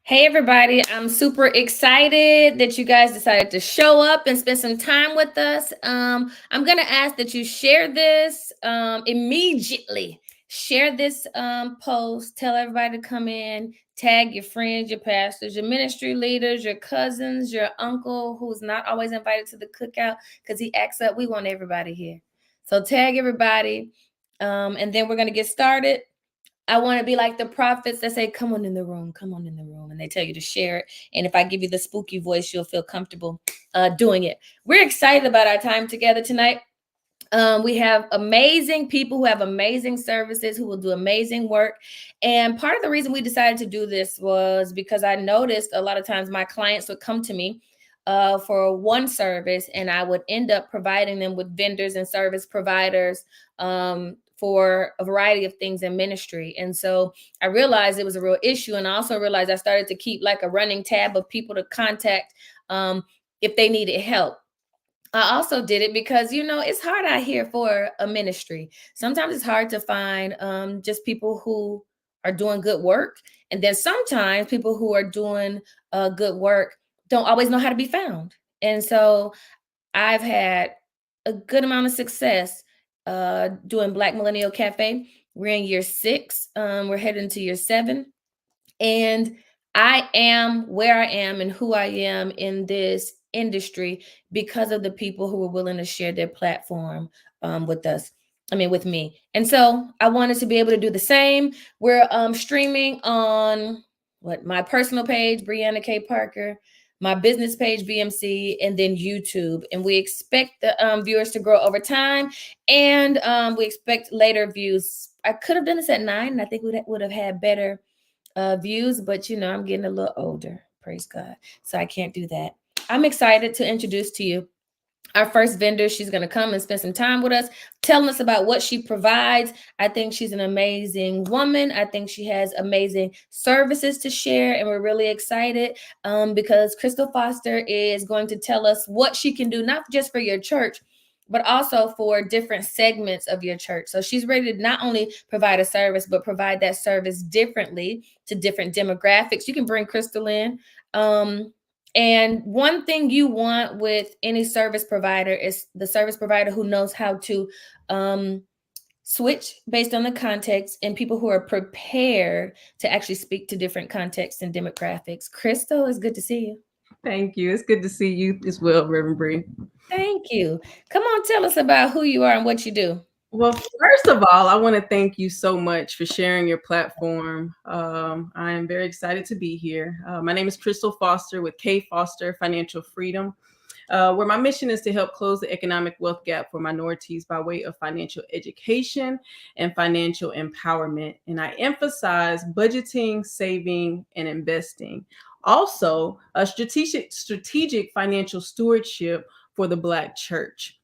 Hey, everybody. I'm super excited that you guys decided to show up and spend some time with us. I'm going to ask that you share this immediately. Share this post. Tell everybody to come in. Tag your friends, your pastors, your ministry leaders, your cousins, your uncle who's not always invited to the cookout because he acts up. We want everybody here. So tag everybody. And then we're going to get started. I want to be like the prophets that say, come on in the room, come on in the room. And they tell you to share it. And if I give you the spooky voice, you'll feel comfortable doing it. We're excited about our time together tonight. We have amazing people who have amazing services, who will do amazing work. And part of the reason we decided to do this was because I noticed a lot of times my clients would come to me for one service, and I would end up providing them with vendors and service providers for a variety of things in ministry. And so I realized it was a real issue. And I also realized I started to keep like a running tab of people to contact if they needed help. I also did it because, it's hard out here for a ministry. Sometimes it's hard to find just people who are doing good work. And then sometimes people who are doing good work don't always know how to be found. And so I've had a good amount of success doing Black Millennial Café. We're in year 6. We're heading to year 7. And I am where I am and who I am in this industry because of the people who were willing to share their platform with us. With me. And so I wanted to be able to do the same. We're streaming on my personal page, Brianna K. Parker, my business page, BMC, and then YouTube. And we expect the viewers to grow over time. And we expect later views. I could have done this at 9, and I think we would have had better views, but I'm getting a little older, praise God, so I can't do that. I'm excited to introduce to you our first vendor. She's going to come and spend some time with us, telling us about what she provides. I think she's an amazing woman. I think she has amazing services to share, and we're really excited because Crystal Foster is going to tell us what she can do, not just for your church, but also for different segments of your church. So she's ready to not only provide a service, but provide that service differently to different demographics. You can bring Crystal in. And one thing you want with any service provider is the service provider who knows how to switch based on the context, and people who are prepared to actually speak to different contexts and demographics. Crystal, it's good to see you. Thank you. It's good to see you as well, Reverend Bree. Thank you. Come on, tell us about who you are and what you do. Well, first of all, I want to thank you so much for sharing your platform. I am very excited to be here. My name is Crystal Foster with K Foster Financial Freedom, where my mission is to help close the economic wealth gap for minorities by way of financial education and financial empowerment. And I emphasize budgeting, saving, and investing. Also, a strategic financial stewardship for the Black church.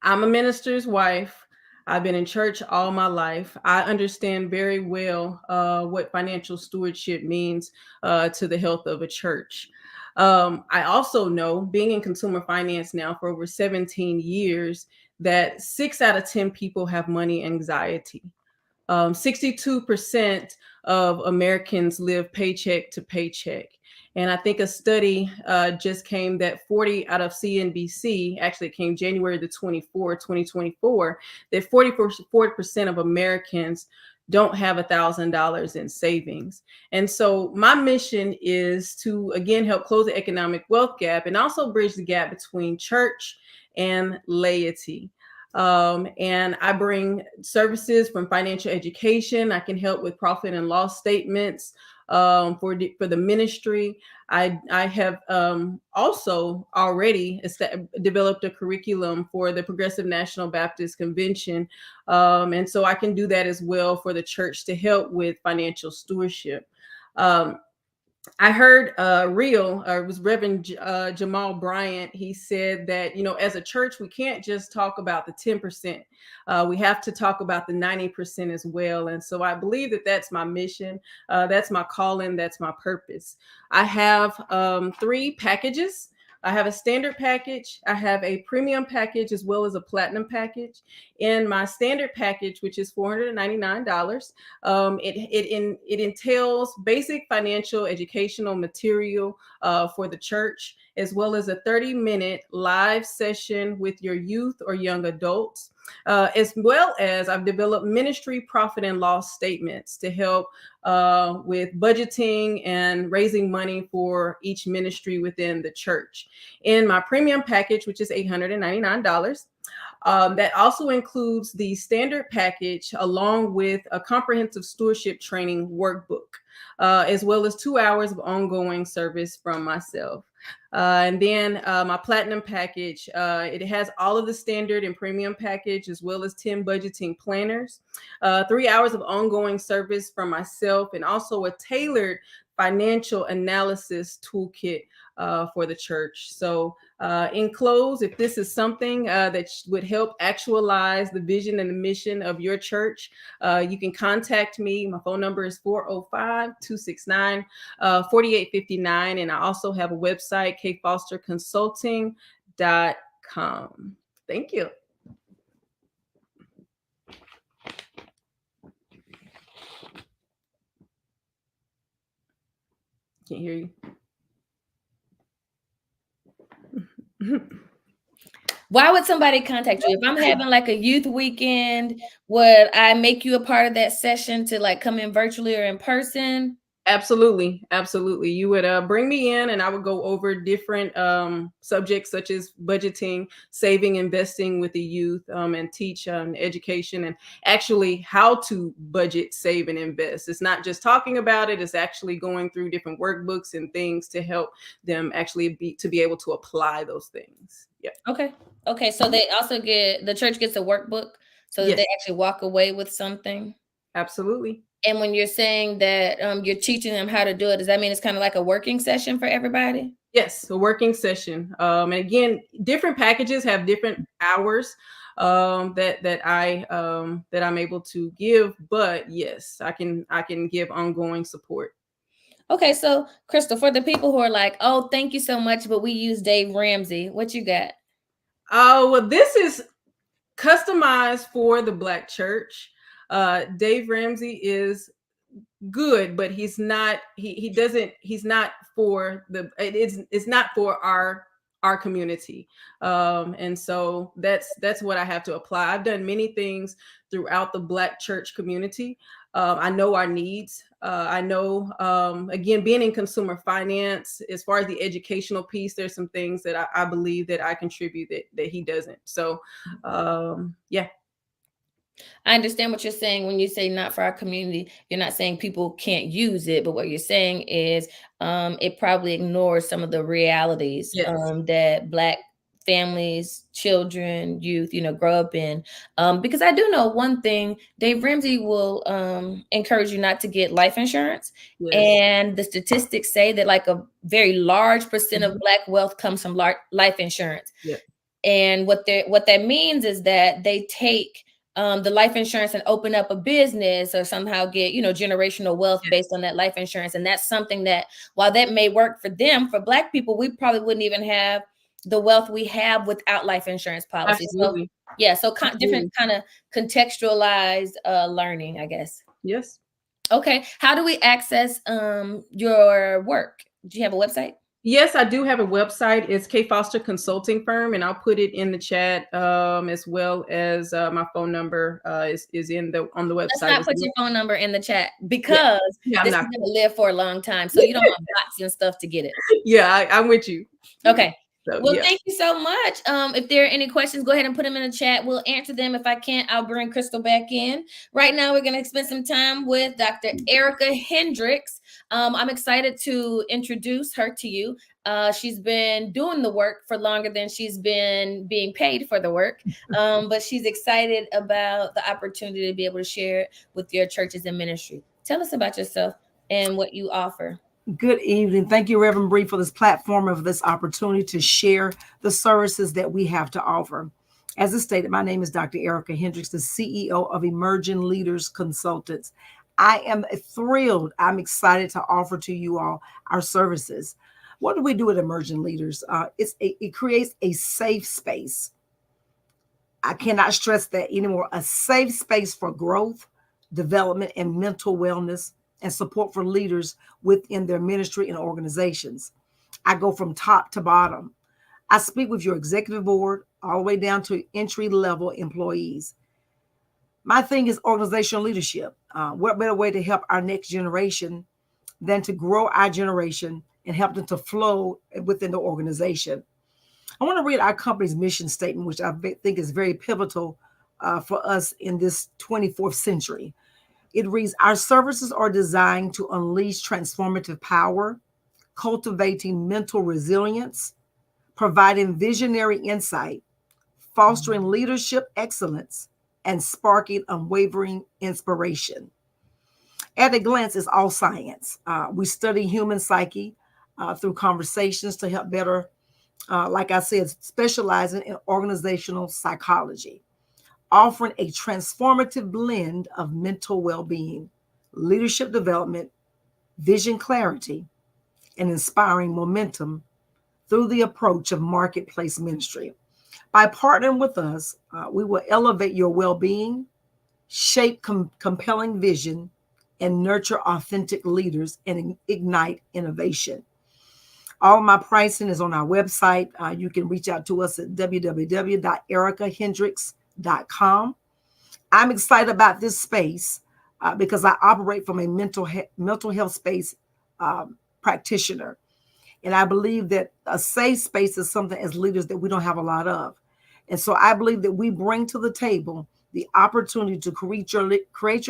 I'm a minister's wife. I've been in church all my life. I understand very well what financial stewardship means to the health of a church. I also know, being in consumer finance now for over 17 years, that 6 out of 10 people have money anxiety. 62% of Americans live paycheck to paycheck. And I think a study just came that 40 out of CNBC, actually it came January the 24th, 2024, that 40% of Americans don't have $1,000 in savings. And so my mission is to, again, help close the economic wealth gap and also bridge the gap between church and laity. And I bring services from financial education. I can help with profit and loss statements for the ministry. I have also already developed a curriculum for the Progressive National Baptist Convention. And so I can do that as well for the church to help with financial stewardship. I heard it was Reverend Jamal Bryant. He said that, as a church, we can't just talk about the 10%. We have to talk about the 90% as well. And so I believe that that's my mission. That's my calling. That's my purpose. I have 3 packages I have a standard package, I have a premium package, as well as a platinum package. In my standard package, which is $499, it entails basic financial educational material for the church, as well as a 30-minute live session with your youth or young adults. As well as I've developed ministry profit and loss statements to help with budgeting and raising money for each ministry within the church. In my premium package, which is $899, that also includes the standard package along with a comprehensive stewardship training workbook, as well as 2 hours of ongoing service from myself. And then my platinum package, it has all of the standard and premium package, as well as 10 budgeting planners, 3 hours of ongoing service from myself, and also a tailored financial analysis toolkit for the church. So in close, if this is something that would help actualize the vision and the mission of your church, you can contact me. My phone number is 405-269-4859. And I also have a website, kfosterconsulting.com. Thank you. Can't hear you. Why would somebody contact you? If I'm having like a youth weekend, would I make you a part of that session to like come in virtually or in person? Absolutely. Absolutely. You would bring me in and I would go over different subjects such as budgeting, saving, investing with the youth, and teach education and actually how to budget, save, and invest. It's not just talking about it, it's actually going through different workbooks and things to help them actually be able to apply those things. Yeah. Okay. Okay. So they also the church gets a workbook so that Yes. they actually walk away with something. Absolutely. And when you're saying that you're teaching them how to do it, does that mean it's kind of like a working session for everybody? Yes, a working session. And again, different packages have different hours that I'm able to give. But yes, I can give ongoing support. Okay, so Crystal, for the people who are like, "Oh, thank you so much, but we use Dave Ramsey," what you got? Oh, well, this is customized for the Black church. Dave Ramsey is good, but he's not. He's not for the. It's not for our community, and so that's what I have to apply. I've done many things throughout the Black church community. I know our needs. I know, again, being in consumer finance, as far as the educational piece, there's some things that I believe that I contribute that he doesn't. So, yeah. I understand what you're saying when you say not for our community. You're not saying people can't use it, but what you're saying is it probably ignores some of the realities Yes. that Black families, children, youth, grow up in. Because I do know one thing, Dave Ramsey will encourage you not to get life insurance. Yes. And the statistics say that like a very large percent of Black wealth comes from life insurance. Yeah. And what that means is that they take the life insurance and open up a business or somehow get, generational wealth based on that life insurance. And that's something that, while that may work for them, for Black people, we probably wouldn't even have the wealth we have without life insurance policies. Absolutely. So, yeah, so different kind of contextualized learning, I guess. Yes. Okay. How do we access your work? Do you have a website? Yes, I do have a website. It's K Foster Consulting Firm, and I'll put it in the chat, as well as my phone number is on the website. Let's not put your phone number in the chat because Yeah, this is going to live for a long time. So you don't have bots and stuff to get it. Yeah, I'm with you. Okay. So, well, thank you so much. If there are any questions, go ahead and put them in the chat. We'll answer them. If I can't, I'll bring Crystal back in. Right now, we're going to spend some time with Dr. Erica Hendricks. I'm excited to introduce her to you. She's been doing the work for longer than she's been being paid for the work, but she's excited about the opportunity to be able to share it with your churches and ministry. Tell us about yourself and what you offer. Good evening. Thank you, Reverend Bree, for this platform, of this opportunity to share the services that we have to offer. As I stated, my name is Dr. Erica Hendricks, the CEO of Emerging Leaders Consultants. I am thrilled. I'm excited to offer to you all our services. What do we do with emerging leaders? It creates a safe space. I cannot stress that anymore. A safe space for growth, development, and mental wellness, and support for leaders within their ministry and organizations. I go from top to bottom. I speak with your executive board all the way down to entry level employees. My thing is organizational leadership. What better way to help our next generation than to grow our generation and help them to flow within the organization? I want to read our company's mission statement, which I think is very pivotal for us in this 24th century. It reads, our services are designed to unleash transformative power, cultivating mental resilience, providing visionary insight, fostering leadership excellence, and sparking unwavering inspiration. At a glance, it's all science. We study human psyche through conversations to help better, like I said, specializing in organizational psychology, offering a transformative blend of mental well-being, leadership development, vision clarity, and inspiring momentum through the approach of marketplace ministry. By partnering with us, we will elevate your well-being, shape compelling vision, and nurture authentic leaders and ignite innovation. All my pricing is on our website. You can reach out to us at www.ericahendricks.com. I'm excited about this space because I operate from a mental health space practitioner. And I believe that a safe space is something as leaders that we don't have a lot of. And so I believe that we bring to the table the opportunity to create your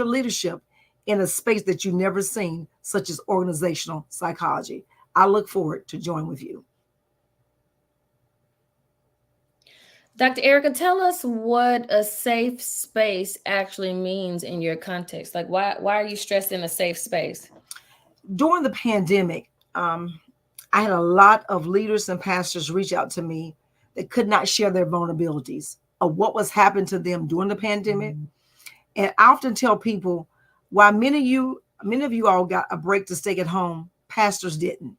leadership in a space that you've never seen, such as organizational psychology. I look forward to join with you. Dr. Erica, tell us what a safe space actually means in your context. Like, why are you stressing a safe space? During the pandemic, I had a lot of leaders and pastors reach out to me that could not share their vulnerabilities of what was happening to them during the pandemic. And I often tell people, while many of you all got a break to stay at home, pastors didn't.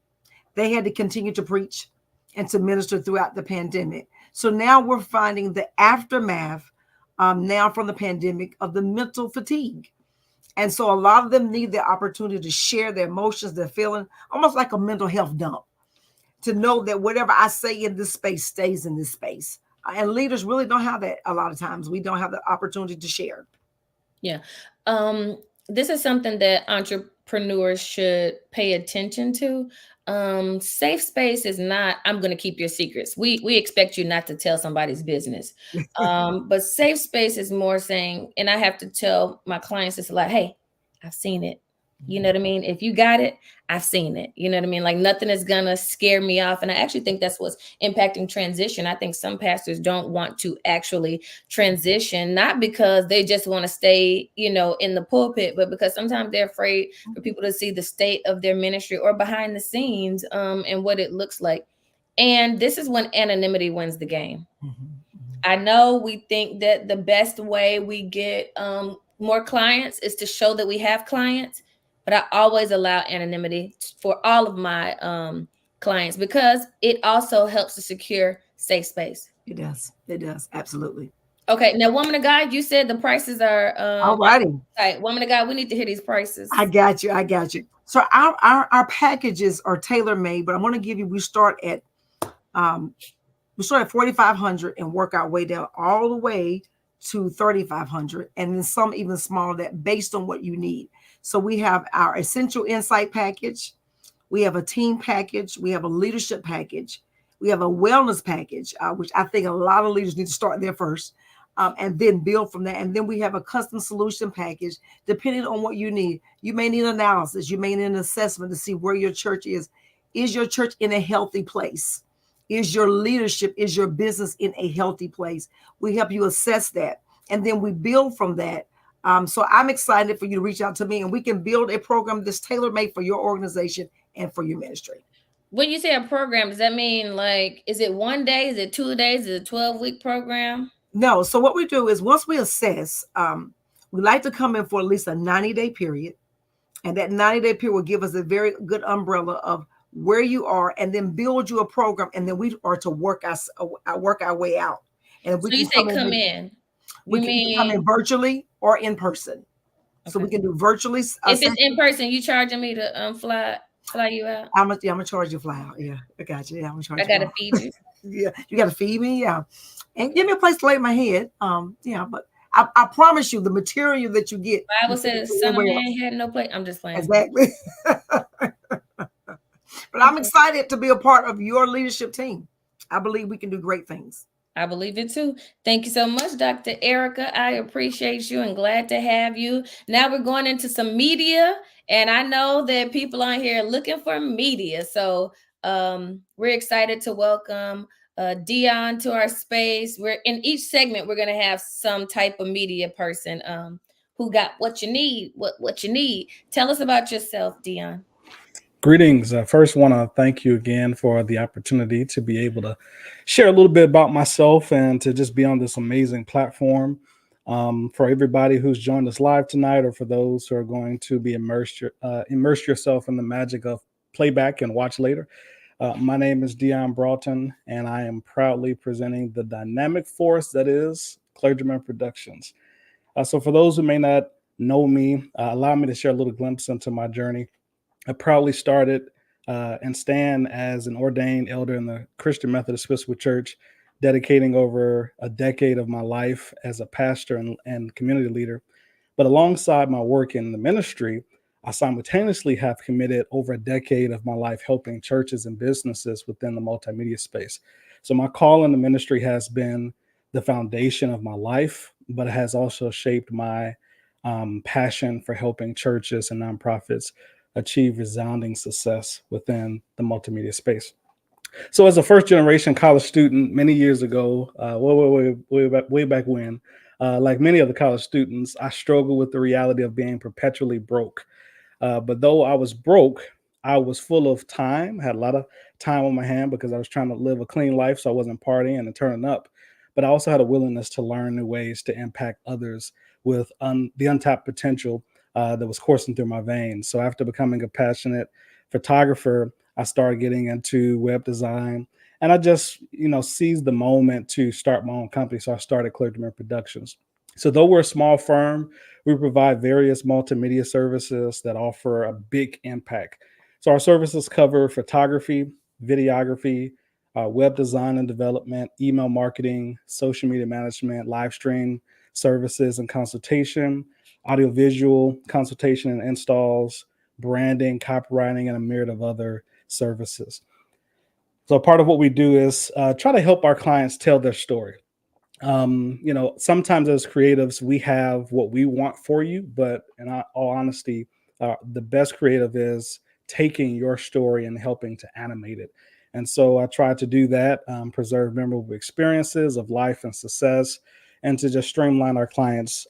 They had to continue to preach and to minister throughout the pandemic. So now we're finding the aftermath now from the pandemic of the mental fatigue. And so a lot of them need the opportunity to share their emotions, their feeling, almost like a mental health dump, to know that whatever I say in this space stays in this space. And leaders really don't have that a lot of times. We don't have the opportunity to share. Yeah. This is something that entrepreneurs should pay attention to. Safe space is not, I'm going to keep your secrets. We expect you not to tell somebody's business. But safe space is more saying, and I have to tell my clients, it's like, hey, I've seen it. You know what I mean? If you got it, I've seen it. You know what I mean? Like nothing is going to scare me off. And I actually think that's what's impacting transition. I think some pastors don't want to actually transition, not because they just want to stay, in the pulpit, but because sometimes they're afraid for people to see the state of their ministry or behind the scenes and what it looks like. And this is when anonymity wins the game. I know we think that the best way we get more clients is to show that we have clients. But I always allow anonymity for all of my clients because it also helps to secure safe space. It does. It does. Absolutely. Okay. Now, woman of God, you said the prices are all righty. Right. Woman of God, we need to hear these prices. I got you. So our packages are tailor-made, but I want to give you, we start at 4,500 and work our way down all the way to 3,500, and then some even smaller that based on what you need. So we have our essential insight package. We have a team package. We have a leadership package. We have a wellness package, which I think a lot of leaders need to start there first and then build from that. And then we have a custom solution package, depending on what you need. You may need analysis. You may need an assessment to see where your church is. Is your church in a healthy place? Is your leadership, is your business in a healthy place? We help you assess that. And then we build from that. So I'm excited for you to reach out to me and we can build a program that's tailor-made for your organization and for your ministry. When you say a program, does that mean like, is it 1 day? Is it 2 days? Is it a 12-week program? No. So what we do is once we assess, we like to come in for at least a 90-day period. And that 90-day period will give us a very good umbrella of where you are, and then build you a program, and then we are to work our way out. And if we So you can say come in. we You can come in mean virtually or in person. So we okay. can do virtually. If it's in person, you charging me to fly you out? I'm gonna charge you fly out. Yeah, I got you. Yeah, I'm gonna charge I you. gotta feed you. Yeah, you gotta feed me. Yeah, and give me a place to lay my head. Yeah, but I promise you, the material that you get, Bible says, "Son of man had no place." I'm just playing. Exactly. But I'm excited to be a part of your leadership team. I believe we can do great things. I believe it too. Thank you so much, Dr. Erica. I appreciate you and glad to have you. Now we're going into some media, and I know that people on here are looking for media. So we're excited to welcome Dion to our space. We're in each segment, we're going to have some type of media person who got what you need, what you need. Tell us about yourself, Dion. Greetings. First, want to thank you again for the opportunity to be able to share a little bit about myself and to just be on this amazing platform. For everybody who's joined us live tonight, or for those who are going to be immerse yourself in the magic of playback and watch later. My name is Dion Broughton, and I am proudly presenting the dynamic force that is Clergyman Productions. So, for those who may not know me, allow me to share a little glimpse into my journey. I proudly started and stand as an ordained elder in the Christian Methodist Episcopal Church, dedicating over a decade of my life as a pastor and community leader. But alongside my work in the ministry, I simultaneously have committed over a decade of my life helping churches and businesses within the multimedia space. So my call in the ministry has been the foundation of my life, but it has also shaped my passion for helping churches and nonprofits achieve resounding success within the multimedia space. So, as a first generation college student many years ago, way back when, like many other college students, I struggled with the reality of being perpetually broke. But though I was broke, I was full of time, had a lot of time on my hand because I was trying to live a clean life. So I wasn't partying and turning up. But I also had a willingness to learn new ways to impact others with the untapped potential that was coursing through my veins. So after becoming a passionate photographer, I started getting into web design. And I just, seized the moment to start my own company. So I started Clergyman Productions. So though we're a small firm, we provide various multimedia services that offer a big impact. So our services cover photography, videography, web design and development, email marketing, social media management, live stream services and consultation, audiovisual consultation and installs, branding, copywriting, and a myriad of other services. So part of what we do is try to help our clients tell their story. Sometimes as creatives, we have what we want for you, but in all honesty, the best creative is taking your story and helping to animate it. And so I try to do that, preserve memorable experiences of life and success, and to just streamline our clients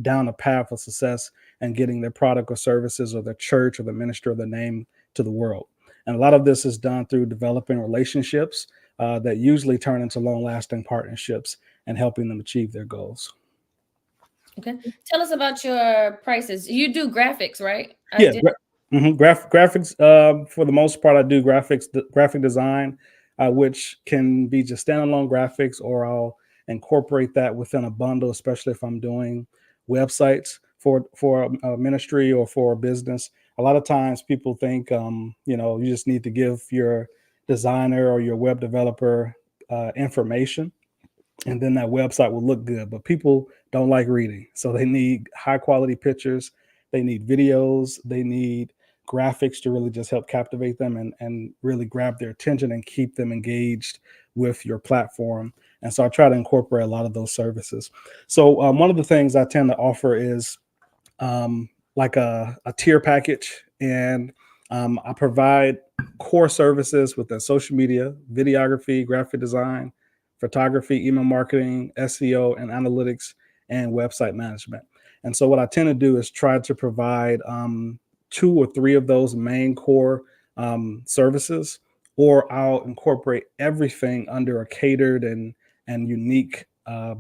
down a path of success and getting their product or services or their church or the ministry or the name to the world. And a lot of this is done through developing relationships that usually turn into long-lasting partnerships and helping them achieve their goals. Okay. Tell us about your prices. You do graphics, right? Graphics. For the most part, I do graphic design, which can be just standalone graphics, or I'll incorporate that within a bundle, especially if I'm doing websites for a ministry or for a business. A lot of times people think, you just need to give your designer or your web developer information, and then that website will look good. But people don't like reading, so they need high quality pictures, they need videos, they need graphics to really just help captivate them and really grab their attention and keep them engaged with your platform. And so I try to incorporate a lot of those services. So one of the things I tend to offer is like a tier package, and I provide core services within social media, videography, graphic design, photography, email marketing, SEO, and analytics, and website management. And so what I tend to do is try to provide 2 or 3 of those main core services, or I'll incorporate everything under a catered and unique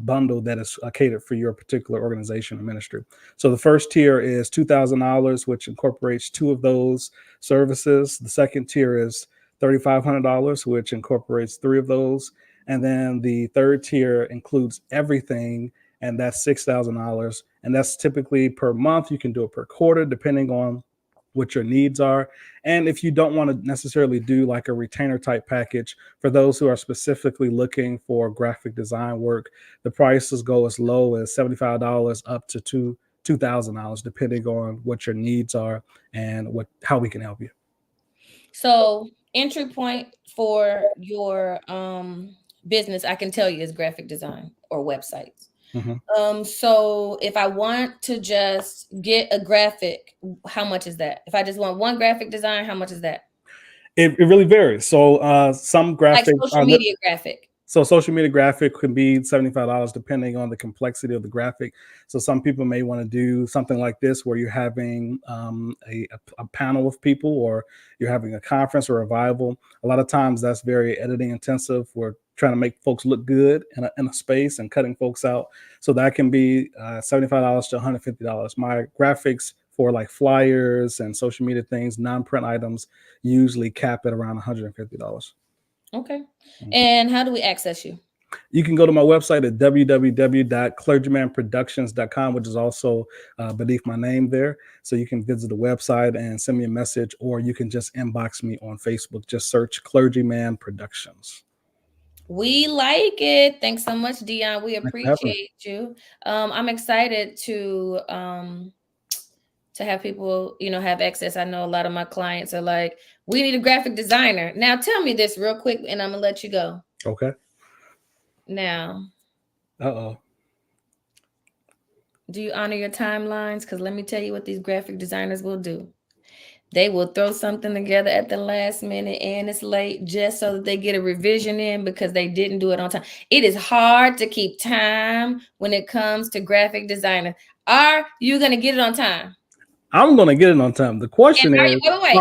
bundle that is catered for your particular organization or ministry. So the first tier is $2,000, which incorporates 2 of those services. The second tier is $3,500, which incorporates 3 of those. And then the third tier includes everything, and that's $6,000. And that's typically per month. You can do it per quarter, depending on what your needs are. And if you don't want to necessarily do like a retainer type package, for those who are specifically looking for graphic design work, the prices go as low as $75 up to $2,000, depending on what your needs are and how we can help you. So entry point for your business, I can tell you, is graphic design or websites. So if I want to just get a graphic, how much is that? If I just want one graphic design, how much is that? It really varies. So some graphics, like social media graphic. So social media graphic can be $75 depending on the complexity of the graphic. So some people may want to do something like this where you're having a panel of people, or you're having a conference or a revival. A lot of times that's very editing intensive. We're trying to make folks look good in a space and cutting folks out. So that can be $75 to $150. My graphics for like flyers and social media things, non-print items, usually cap at around $150. Okay. And how do we access you? You can go to my website at www.clergymanproductions.com, which is also beneath my name there. So you can visit the website and send me a message, or you can just inbox me on Facebook. Just search Clergyman Productions. We like it. Thanks so much, Dion. We appreciate you. I'm excited to have people, have access. I know a lot of my clients are like, we need a graphic designer. Now tell me this real quick and I'm gonna let you go. Okay. Now. Uh-oh. Do you honor your timelines? Because let me tell you what these graphic designers will do. They will throw something together at the last minute and it's late just so that they get a revision in because they didn't do it on time. It is hard to keep time when it comes to graphic designer. Are you going to get it on time? I'm going to get it on time. The question is, are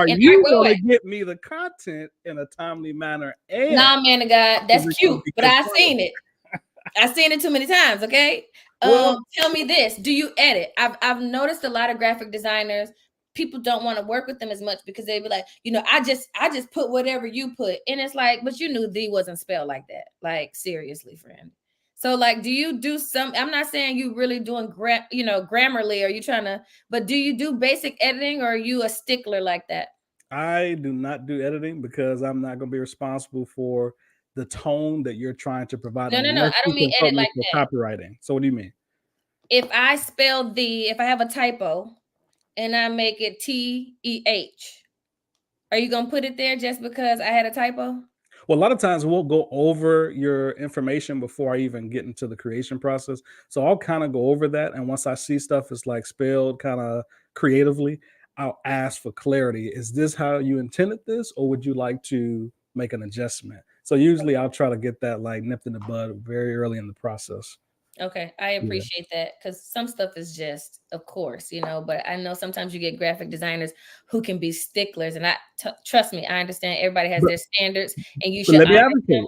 you going to get me the content in a timely manner? Nah, man of God, that's cute, but I've seen it. I've seen it too many times, okay? Well, tell me this. Do you edit? I've noticed a lot of graphic designers, people don't want to work with them as much because they be like, I just put whatever you put. And it's like, but you knew the wasn't spelled like that. Like, seriously, friend. So like, do you do some, I'm not saying you really doing Grammarly, or you trying to, but do you do basic editing, or are you a stickler like that? I do not do editing because I'm not going to be responsible for the tone that you're trying to provide. No. I don't mean edit like that. Copywriting. So what do you mean? If I have a typo and I make it TEH, are you going to put it there just because I had a typo? Well, a lot of times we'll go over your information before I even get into the creation process. So I'll kind of go over that. And once I see stuff is like spelled kind of creatively, I'll ask for clarity. Is this how you intended this, or would you like to make an adjustment? So usually I'll try to get that like nipped in the bud very early in the process. Okay, I appreciate that, because some stuff is just, of course, but I know sometimes you get graphic designers who can be sticklers, and trust me, I understand everybody has their standards, and you should. Let me advocate.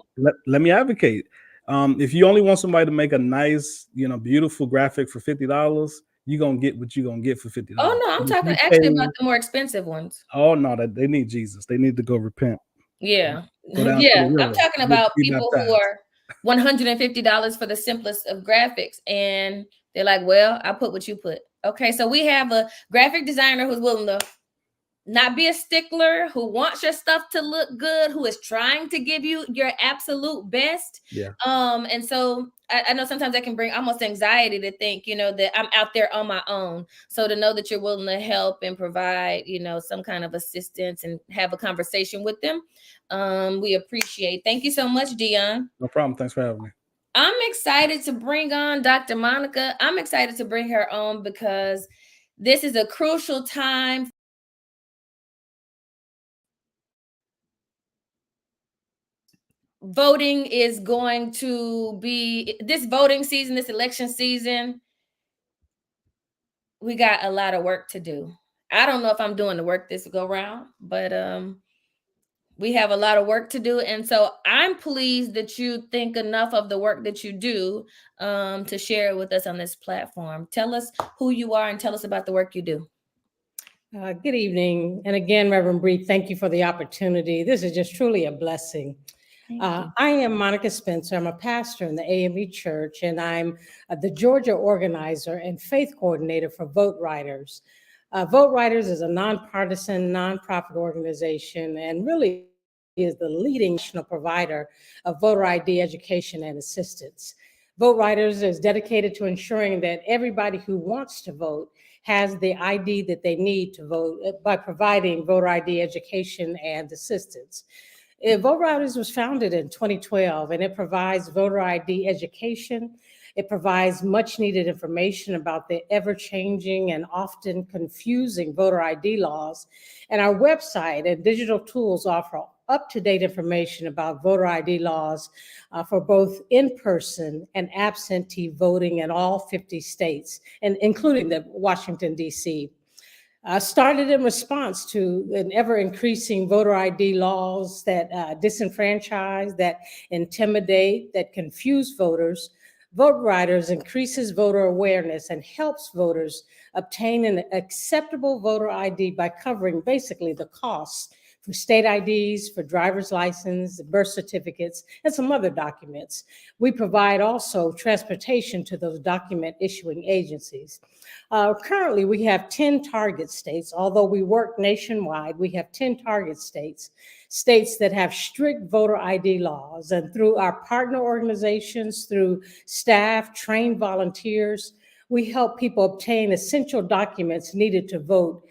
Let me advocate. If you only want somebody to make a nice, beautiful graphic for $50, you're gonna get what you're gonna get for $50. Oh no, I'm talking actually about the more expensive ones. Oh no, they need Jesus. They need to go repent. Yeah, I'm talking about people who are $150 for the simplest of graphics, and they're like, well, I put what you put. Okay, so we have a graphic designer who's willing to not be a stickler, who wants your stuff to look good, who is trying to give you your absolute best. And so I know sometimes that can bring almost anxiety to think, that I'm out there on my own. So to know that you're willing to help and provide, some kind of assistance and have a conversation with them, we appreciate. Thank you so much, Dion. No problem. Thanks for having me. I'm excited to bring on Dr. Monica. I'm excited to bring her on because this is a crucial time. Voting is going to be this voting season, this election season. We got a lot of work to do. I don't know if I'm doing the work this go round, but We have a lot of work to do. And so I'm pleased that you think enough of the work that you do to share it with us on this platform. Tell us who you are and tell us about the work you do. Good evening. And again, Reverend Bree, thank you for the opportunity. This is just truly a blessing. I am Monica Spencer. I'm a pastor in the AME Church, and I'm the Georgia organizer and faith coordinator for Vote Riders. Vote Riders is a nonpartisan, nonprofit organization and really is the leading national provider of voter ID education and assistance. Vote Riders is dedicated to ensuring that everybody who wants to vote has the ID that they need to vote by providing voter ID education and assistance. Vote Riders was founded in 2012, and it provides voter ID education. It provides much needed information about the ever-changing and often confusing voter ID laws. And our website and digital tools offer up-to-date information about voter ID laws for both in-person and absentee voting in all 50 states, and including the Washington, D.C. Started in response to an ever-increasing voter ID laws that disenfranchise, that intimidate, that confuse voters. Vote Riders increases voter awareness and helps voters obtain an acceptable voter ID by covering basically the costs for state IDs, for driver's license, birth certificates, and some other documents. We provide also transportation to those document issuing agencies. Currently, we have 10 target states. Although we work nationwide, we have 10 target states, states that have strict voter ID laws. And through our partner organizations, through staff, trained volunteers, we help people obtain essential documents needed to vote,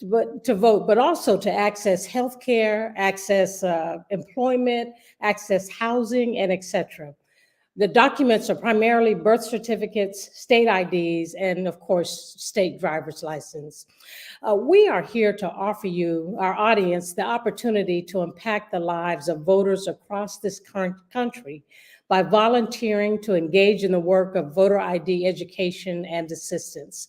but also to access healthcare, access employment, access housing, and etc. The documents are primarily birth certificates, state IDs, and of course, state driver's license. We are here to offer you, our audience, the opportunity to impact the lives of voters across this country by volunteering to engage in the work of voter ID education and assistance.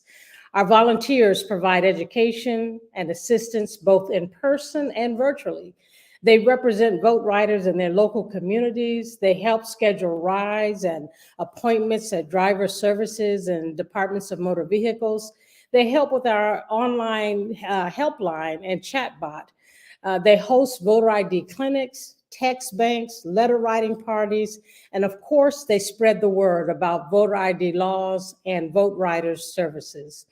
Our volunteers provide education and assistance both in person and virtually. They represent Vote Riders in their local communities. They help schedule rides and appointments at driver services and departments of motor vehicles. They help with our online helpline and chatbot. They host voter ID clinics, text banks, letter writing parties, and of course, they spread the word about voter ID laws and Vote Riders services.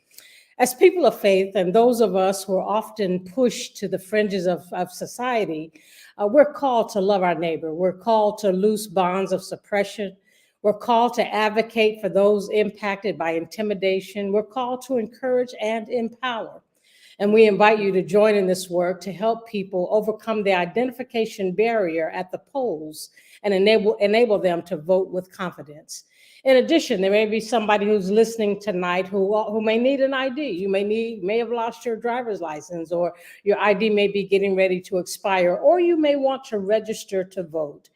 As people of faith and those of us who are often pushed to the fringes of society, we're called to love our neighbor. We're called to loose bonds of suppression. We're called to advocate for those impacted by intimidation. We're called to encourage and empower. And we invite you to join in this work to help people overcome the identification barrier at the polls and enable them to vote with confidence. In addition, there may be somebody who's listening tonight who may need an ID. You may have lost your driver's license, or your ID may be getting ready to expire, or you may want to register to vote.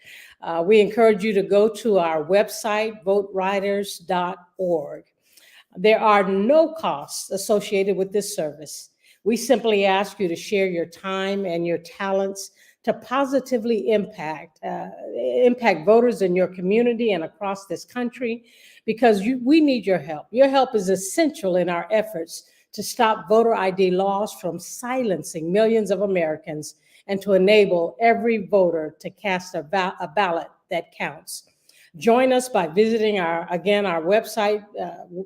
We encourage you to go to our website, voteriders.org. There are no costs associated with this service. We simply ask you to share your time and your talents to positively impact voters in your community and across this country, because we need your help. Your help is essential in our efforts to stop voter ID laws from silencing millions of Americans and to enable every voter to cast a ballot that counts. Join us by visiting our website,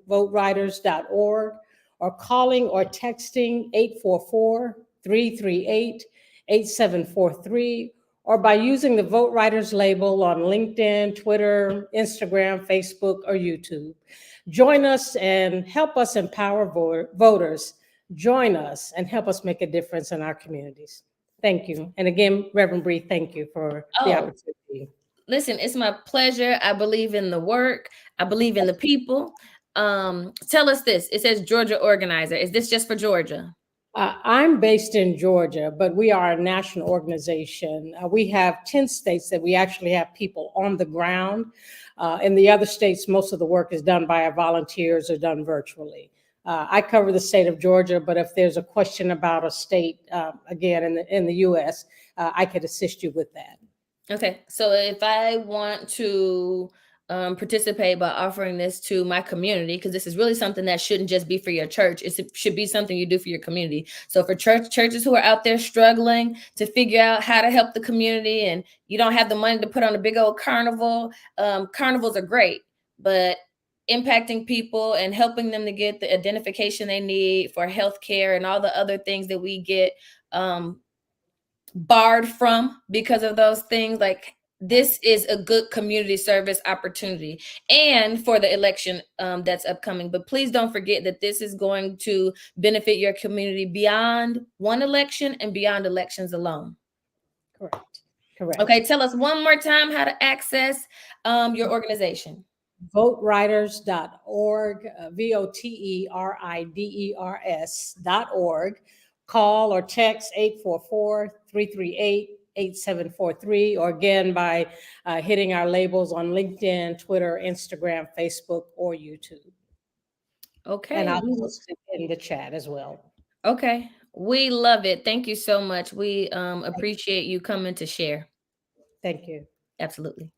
voteriders.org, or calling or texting 844-338-8743, or by using the Vote Riders label on LinkedIn, Twitter, Instagram, Facebook, or YouTube. Join us and help us empower voters. Join us and help us make a difference in our communities. Thank you. And again, Reverend Bree, thank you for the opportunity. Listen, it's my pleasure. I believe in the work. I believe in the people. Tell us this. It says Georgia organizer. Is this just for Georgia? I'm based in Georgia, but we are a national organization. We have 10 states that we actually have people on the ground. In the other states, most of the work is done by our volunteers or done virtually. I cover the state of Georgia, but if there's a question about a state, again, in the U.S., I could assist you with that. Okay, so if I want to participate by offering this to my community, because this is really something that shouldn't just be for your church, it should be something you do for your community. So for churches who are out there struggling to figure out how to help the community, and you don't have the money to put on a big old carnival, carnivals are great, but impacting people and helping them to get the identification they need for healthcare and all the other things that we get barred from because of those things, like this is a good community service opportunity, and for the election that's upcoming. But please don't forget that this is going to benefit your community beyond one election and beyond elections alone. Correct. Okay, tell us one more time how to access your organization. Voteriders.org, VOTERIDERS.org. Call or text 844-338-8743, or again by hitting our labels on LinkedIn, Twitter, Instagram, Facebook, or YouTube. Okay. And I'll post it in the chat as well. Okay. We love it. Thank you so much. We appreciate you coming to share. Thank you. Absolutely.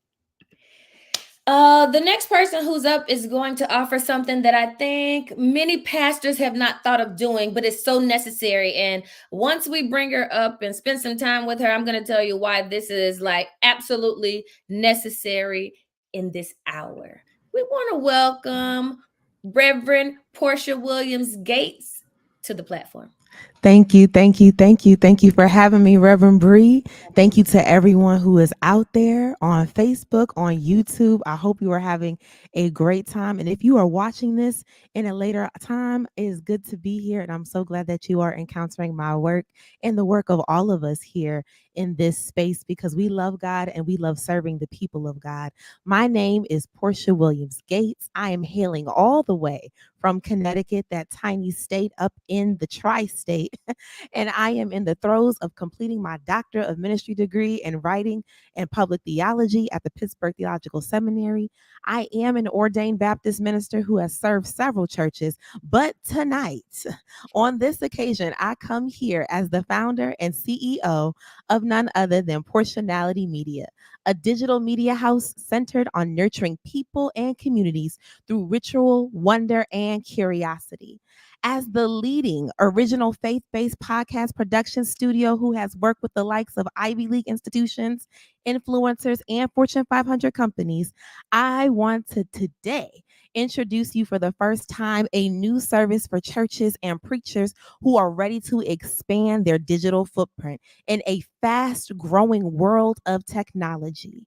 The next person who's up is going to offer something that I think many pastors have not thought of doing, but it's so necessary. And once we bring her up and spend some time with her, I'm going to tell you why this is like absolutely necessary in this hour. We want to welcome Reverend Portia Williams Gates to the platform. Thank you for having me, Reverend Bree. Thank you to everyone who is out there on Facebook, on YouTube. I hope you are having a great time. And if you are watching this in a later time, it is good to be here. And I'm so glad that you are encountering my work and the work of all of us here in this space, because we love God and we love serving the people of God. My name is Portia Williams Gates. I am hailing all the way from Connecticut, that tiny state up in the tri-state. And I am in the throes of completing my Doctor of Ministry degree in writing and public theology at the Pittsburgh Theological Seminary. I am an ordained Baptist minister who has served several churches, but tonight, on this occasion, I come here as the founder and CEO of none other than Portionality Media, a digital media house centered on nurturing people and communities through ritual, wonder, and curiosity. As the leading original faith-based podcast production studio who has worked with the likes of Ivy League institutions, influencers, and Fortune 500 companies, I want to today introduce you for the first time a new service for churches and preachers who are ready to expand their digital footprint in a fast-growing world of technology.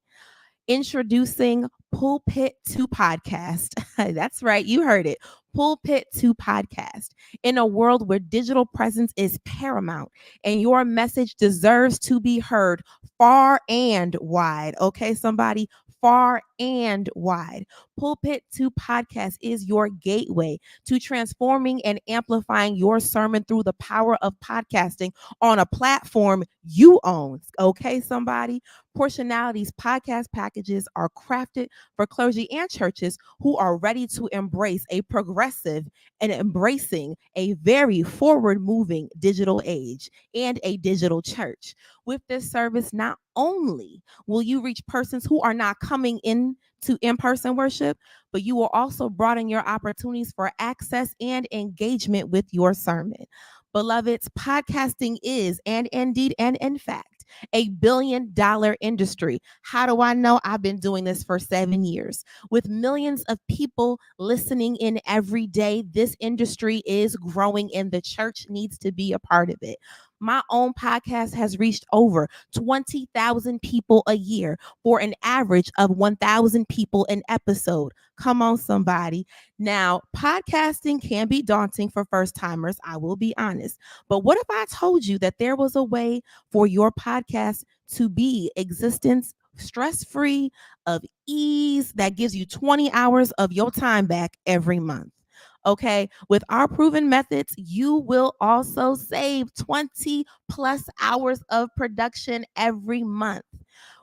Introducing Pulpit to Podcast. That's right, you heard it. Pulpit to Podcast. In a world where digital presence is paramount and your message deserves to be heard far and wide. Okay, somebody, far and wide. Pulpit to Podcast is your gateway to transforming and amplifying your sermon through the power of podcasting on a platform you own. Okay, somebody. Portionality's podcast packages are crafted for clergy and churches who are ready to embrace a progressive and embracing a very forward-moving digital age and a digital church. With this service, not only will you reach persons who are not coming in to in-person worship, but you will also broaden your opportunities for access and engagement with your sermon. Beloveds, podcasting is, and indeed, and in fact, $1 billion industry. How do I know? I've been doing this for 7 years. With millions of people listening in every day, this industry is growing and the church needs to be a part of it. My own podcast has reached over 20,000 people a year for an average of 1,000 people an episode. Come on, somebody. Now, podcasting can be daunting for first timers, I will be honest. But what if I told you that there was a way for your podcast to be existence stress-free, of ease, that gives you 20 hours of your time back every month? Okay, with our proven methods, you will also save 20 plus hours of production every month.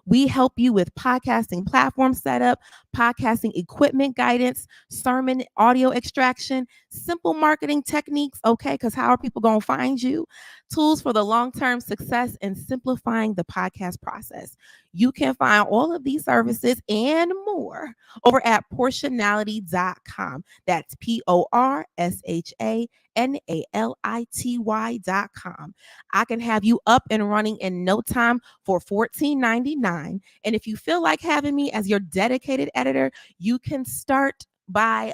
We help you with podcasting platform setup, podcasting equipment guidance, sermon audio extraction, simple marketing techniques, okay, because how are people going to find you? tools for the long-term success and simplifying the podcast process. You can find all of these services and more over at portionality.com. That's portionality.com. I can have you up and running in no time for $14.99. And if you feel like having me as your dedicated editor, you can start by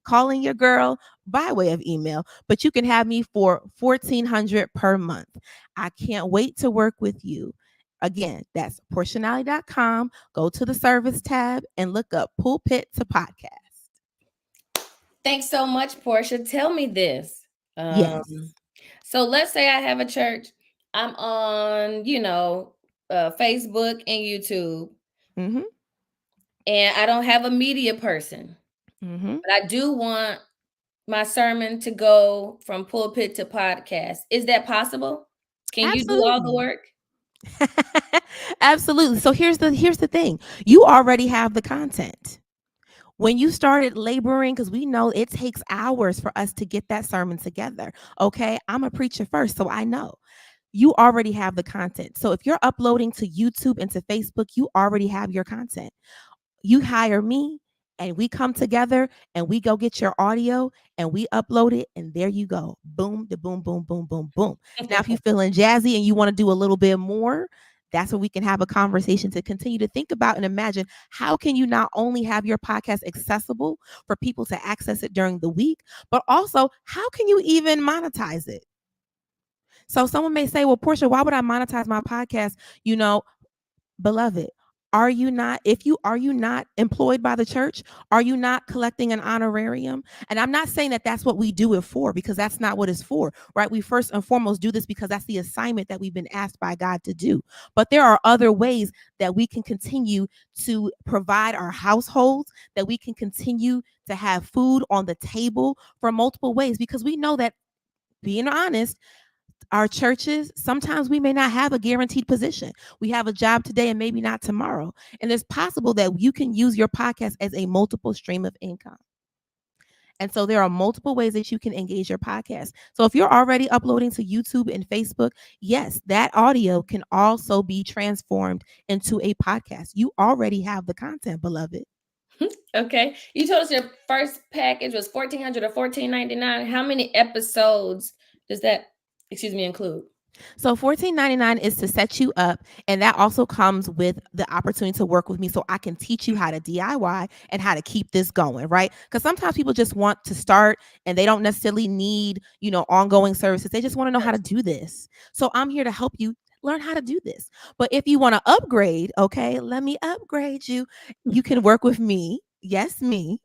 calling your girl by way of email, but you can have me for $1,400 per month. I can't wait to work with you. Again, that's portionality.com. Go to the service tab and look up Pulpit to Podcast. Thanks so much, Portia. Tell me this. Yes. So let's say I have a church. I'm on, Facebook and YouTube, Mm-hmm. and I don't have a media person. Mm-hmm. But I do want my sermon to go from pulpit to podcast. Is that possible? Can you do all the work? Absolutely. So here's the thing. You already have the content. When you started laboring, because we know it takes hours for us to get that sermon together. Okay. I'm a preacher first, so I know. You already have the content. So if you're uploading to YouTube and to Facebook, you already have your content. You hire me and we come together and we go get your audio and we upload it, and there you go. Boom, the boom, boom, boom, boom, boom. Now, if you're feeling jazzy and you want to do a little bit more, that's where we can have a conversation to continue to think about and imagine how can you not only have your podcast accessible for people to access it during the week, but also how can you even monetize it? So someone may say, well, Portia, why would I monetize my podcast? Beloved, are you not employed by the church? Are you not collecting an honorarium? And I'm not saying that that's what we do it for, because that's not what it's for, right? We first and foremost do this because that's the assignment that we've been asked by God to do. But there are other ways that we can continue to provide our households, that we can continue to have food on the table for multiple ways, because we know that, being honest, our churches, sometimes we may not have a guaranteed position. We have a job today and maybe not tomorrow. And it's possible that you can use your podcast as a multiple stream of income. And so there are multiple ways that you can engage your podcast. So if you're already uploading to YouTube and Facebook, yes, that audio can also be transformed into a podcast. You already have the content, beloved. Okay. You told us your first package was $1,400 or $14.99. How many episodes does that include? So $14.99 is to set you up, and that also comes with the opportunity to work with me so I can teach you how to DIY and how to keep this going, right? Because sometimes people just want to start and they don't necessarily need, ongoing services. They just want to know how to do this. So I'm here to help you learn how to do this. But if you want to upgrade, okay, let me upgrade you. You can work with me. Yes, me.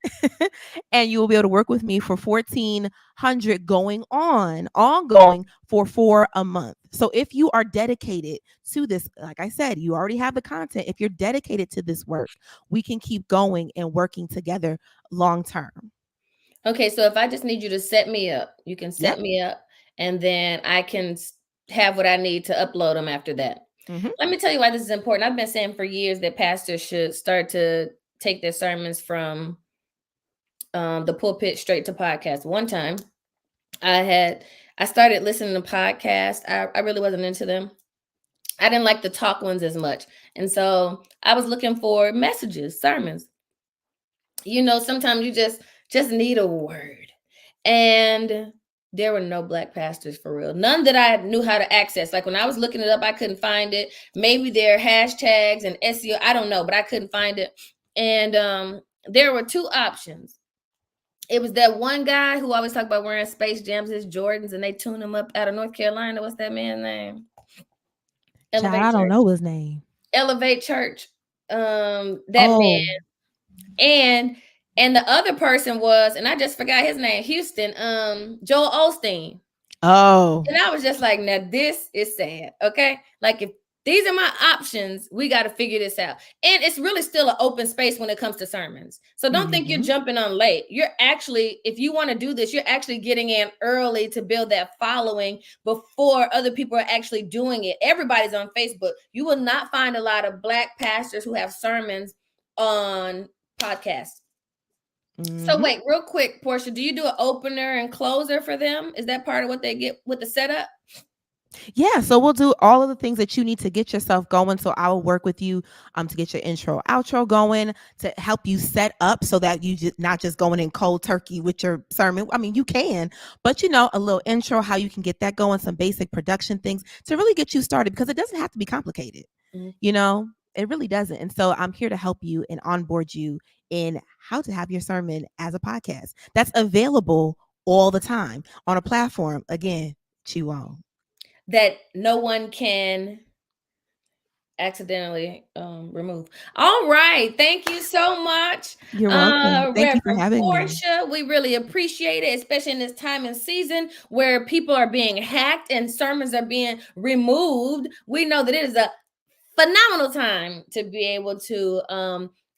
And you will be able to work with me for $1,400 ongoing for $4 a month. So if you are dedicated to this, like I said, you already have the content. If you're dedicated to this work, we can keep going and working together long term. Okay, so if I just need you to set me up, you can set me up, and then I can have what I need to upload them after that. Mm-hmm. Let me tell you why this is important. I've been saying for years that pastors should start to take their sermons from the pulpit straight to podcast. One time I started listening to podcasts. I really wasn't into them. I didn't like the talk ones as much. And so I was looking for messages, sermons. Sometimes you just need a word. And there were no Black pastors for real. None that I knew how to access. Like when I was looking it up, I couldn't find it. Maybe there are hashtags and SEO. I don't know, but I couldn't find it. And there were two options. It was that one guy who always talked about wearing Space Jams, his Jordans, and they tuned him up out of North Carolina. What's that man's name? Child, I don't know his name. Elevate Church. Man. And the other person was, and I just forgot his name, Houston, Joel Osteen. Oh. And I was just like, now this is sad. Okay. Like if these are my options, we got to figure this out. And it's really still an open space when it comes to sermons. So don't think you're jumping on late. You're actually, if you want to do this, you're actually getting in early to build that following before other people are actually doing it. Everybody's on Facebook. You will not find a lot of Black pastors who have sermons on podcasts. So wait, real quick, Portia, do you do an opener and closer for them? Is that part of what they get with the setup? Yeah, so we'll do all of the things that you need to get yourself going. So I will work with you to get your intro, outro going, to help you set up so that you just not just going in cold turkey with your sermon. I mean, you can, but a little intro, how you can get that going, some basic production things to really get you started, because it doesn't have to be complicated. It really doesn't. And so I'm here to help you and onboard you in how to have your sermon as a podcast that's available all the time on a platform, again, chew on, that no one can accidentally remove. All right. Thank you so much. You're welcome. Thank you for Reverend having me. Portia. We really appreciate it, especially in this time and season where people are being hacked and sermons are being removed. We know that it is a phenomenal time to be able to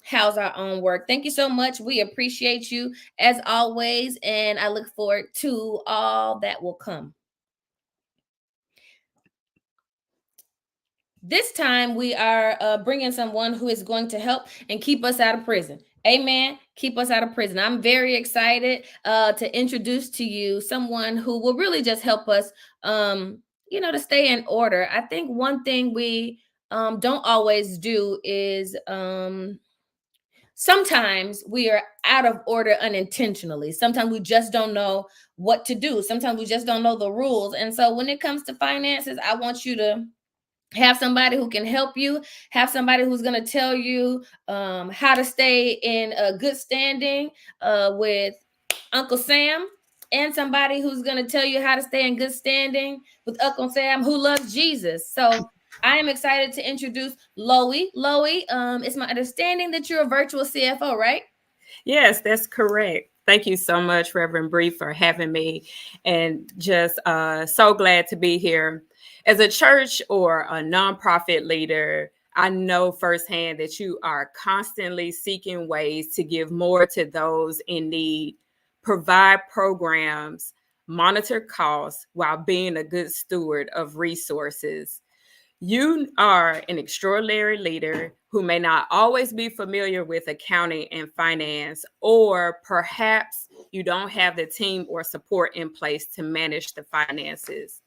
house our own work. Thank you so much. We appreciate you as always, and I look forward to all that will come. This time we are bringing someone who is going to help and keep us out of prison. Amen. Keep us out of prison. I'm very excited to introduce to you someone who will really just help us, to stay in order. I think one thing we don't always do is sometimes we are out of order unintentionally. Sometimes we just don't know what to do. Sometimes we just don't know the rules. And so when it comes to finances, I want you to have somebody who can help you, have somebody who's going to tell you how to stay in a good standing with Uncle Sam, and somebody who's going to tell you how to stay in good standing with Uncle Sam who loves Jesus. So I am excited to introduce Loie. Loie, it's my understanding that you're a virtual CFO, right? Yes, that's correct. Thank you so much, Reverend Bree, for having me, and just so glad to be here. As a church or a nonprofit leader, I know firsthand that you are constantly seeking ways to give more to those in need, provide programs, monitor costs while being a good steward of resources. You are an extraordinary leader who may not always be familiar with accounting and finance, or perhaps you don't have the team or support in place to manage the finances.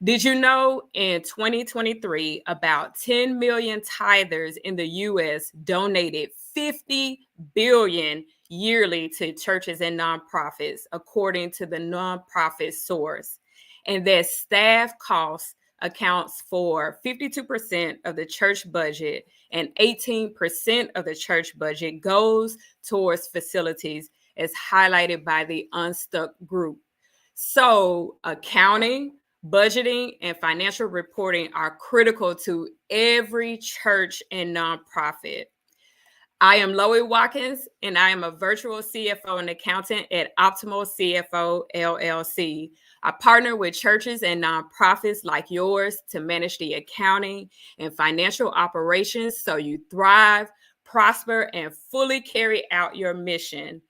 Did you know in 2023, about 10 million tithers in the U.S. donated 50 billion yearly to churches and nonprofits, according to the nonprofit source, and that staff costs accounts for 52% of the church budget, and 18% of the church budget goes towards facilities, as highlighted by the Unstuck group. So accounting, budgeting, and financial reporting are critical to every church and nonprofit. I am Loie Watkins, and I am a virtual CFO and accountant at Optimal CFO LLC. I partner with churches and nonprofits like yours to manage the accounting and financial operations so you thrive, prosper, and fully carry out your mission.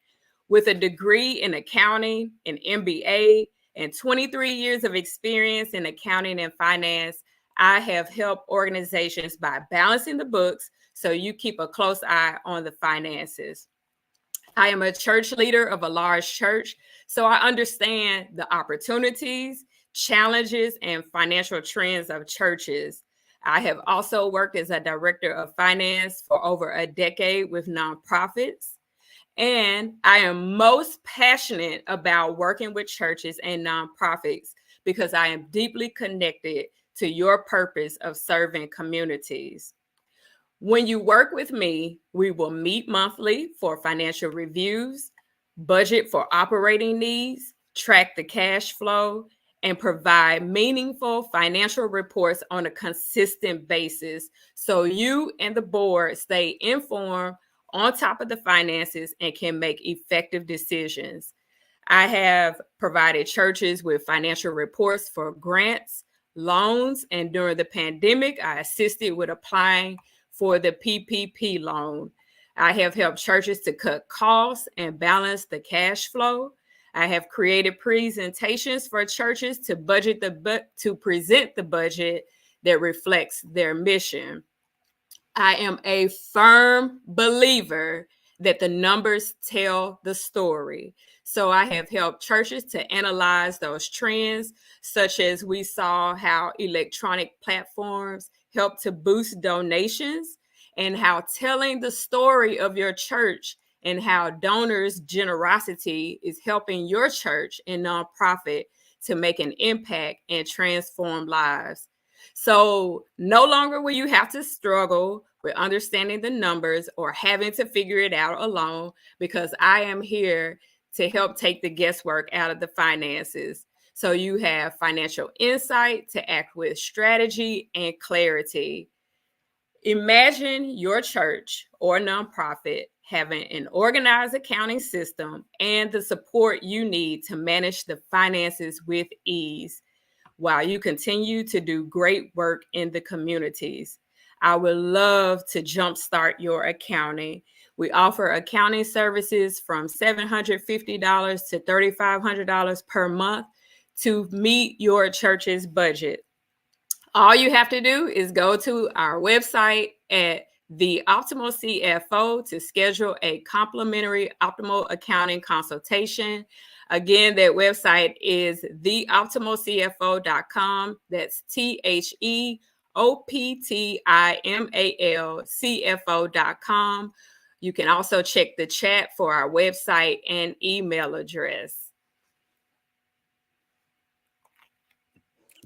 With a degree in accounting, an MBA, and 23 years of experience in accounting and finance, I have helped organizations by balancing the books so you keep a close eye on the finances. I am a church leader of a large church, so I understand the opportunities, challenges, and financial trends of churches. I have also worked as a director of finance for over a decade with nonprofits. And I am most passionate about working with churches and nonprofits because I am deeply connected to your purpose of serving communities. When you work with me, we will meet monthly for financial reviews, budget for operating needs, track the cash flow, and provide meaningful financial reports on a consistent basis so you and the board stay informed, on top of the finances, and can make effective decisions. I have provided churches with financial reports for grants, loans, and during the pandemic, I assisted with applying for the PPP loan. I have helped churches to cut costs and balance the cash flow. I have created presentations for churches to present the budget that reflects their mission. I am a firm believer that the numbers tell the story. So I have helped churches to analyze those trends, such as we saw how electronic platforms help to boost donations, and how telling the story of your church and how donors' generosity is helping your church and nonprofit to make an impact and transform lives. So no longer will you have to struggle with understanding the numbers or having to figure it out alone, because I am here to help take the guesswork out of the finances. So you have financial insight to act with strategy and clarity. Imagine your church or nonprofit having an organized accounting system and the support you need to manage the finances with ease while you continue to do great work in the communities. I would love to jumpstart your accounting. We offer accounting services from $750 to $3,500 per month to meet your church's budget. All you have to do is go to our website at the Optimal CFO to schedule a complimentary optimal accounting consultation. Again, that website is theoptimalcfo.com. That's TheOptimalCFO.com. You can also check the chat for our website and email address.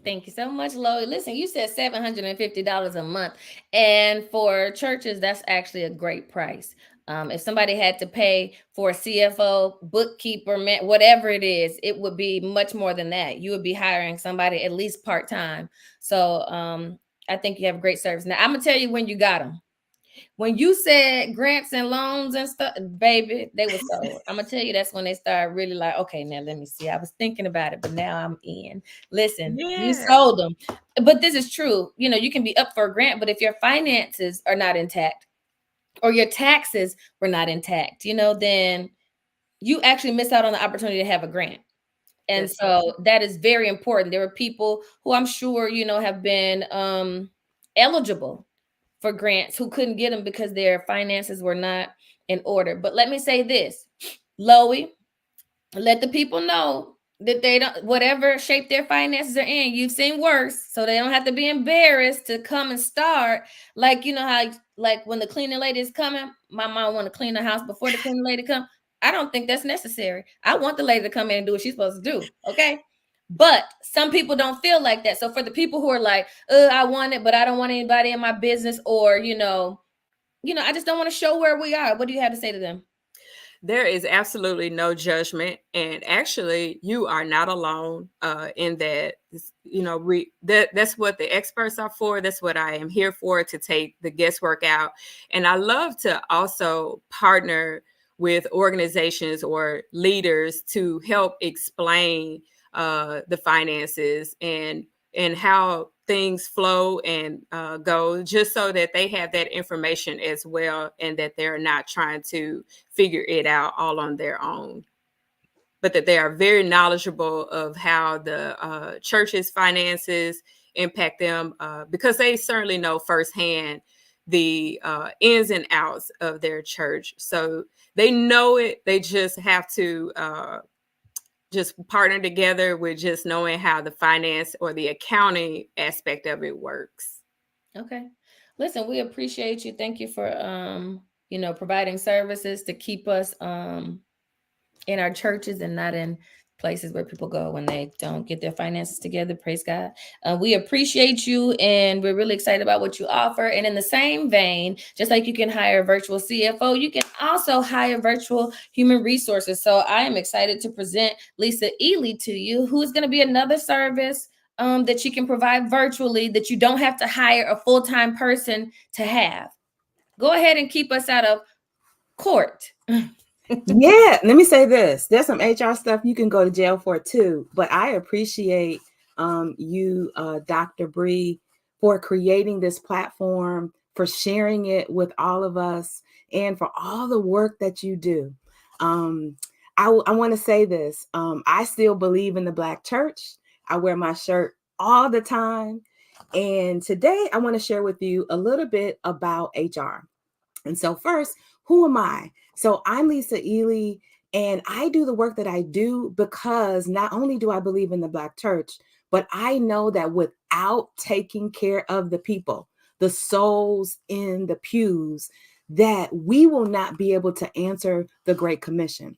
Thank you so much, Loie. Listen, you said $750 a month. And for churches, that's actually a great price. If somebody had to pay for a CFO, bookkeeper, whatever it is, it would be much more than that. You would be hiring somebody at least part-time. So I think you have great service. Now, I'm going to tell you when you got them. When you said grants and loans and stuff, baby, they were sold. I'm going to tell you that's when they started really like, okay, now let me see. I was thinking about it, but now I'm in. Listen, You sold them. But this is true. You know, you can be up for a grant, but if your finances are not intact or your taxes were not intact, you know, then you actually miss out on the opportunity to have a grant. And so that is very important. There are people who I'm sure, you know, have been eligible for grants who couldn't get them because their finances were not in order. But let me say this, Loie, let the people know that they don't, whatever shape their finances are in, you've seen worse, so they don't have to be embarrassed to come and start. Like, you know how, like when the cleaning lady is coming, my mom want to clean the house before the cleaning lady come. I don't think that's necessary. I want the lady to come in and do what she's supposed to do, okay? But some people don't feel like that. So for the people who are like, I want it, but I don't want anybody in my business, or, you know, I just don't want to show where we are. What do you have to say to them? There is absolutely no judgment. And actually, you are not alone in that. You know, that's what the experts are for. That's what I am here for, to take the guesswork out. And I love to also partner with organizations or leaders to help explain the finances and how things flow and go, just so that they have that information as well, and that they're not trying to figure it out all on their own, but that they are very knowledgeable of how the church's finances impact them, because they certainly know firsthand the ins and outs of their church. So they know it. They just have to just partner together with just knowing how the finance or the accounting aspect of it works. Okay. Listen, we appreciate you. Thank you for, providing services to keep us in our churches and not in places where people go when they don't get their finances together. Praise God. We appreciate you, and we're really excited about what you offer. And in the same vein, just like you can hire a virtual CFO, you can also hire virtual human resources. So I am excited to present Lisa Ely to you, who is going to be another service that you can provide virtually that you don't have to hire a full-time person to have. Go ahead and keep us out of court. Yeah, let me say this. There's some HR stuff you can go to jail for too, but I appreciate you, Dr. Bree, for creating this platform, for sharing it with all of us, and for all the work that you do. I want to say this. I still believe in the Black church. I wear my shirt all the time. And today I want to share with you a little bit about HR. And so first, who am I? So I'm Lisa Ely, and I do the work that I do because not only do I believe in the Black church, but I know that without taking care of the people, the souls in the pews, that we will not be able to answer the Great Commission.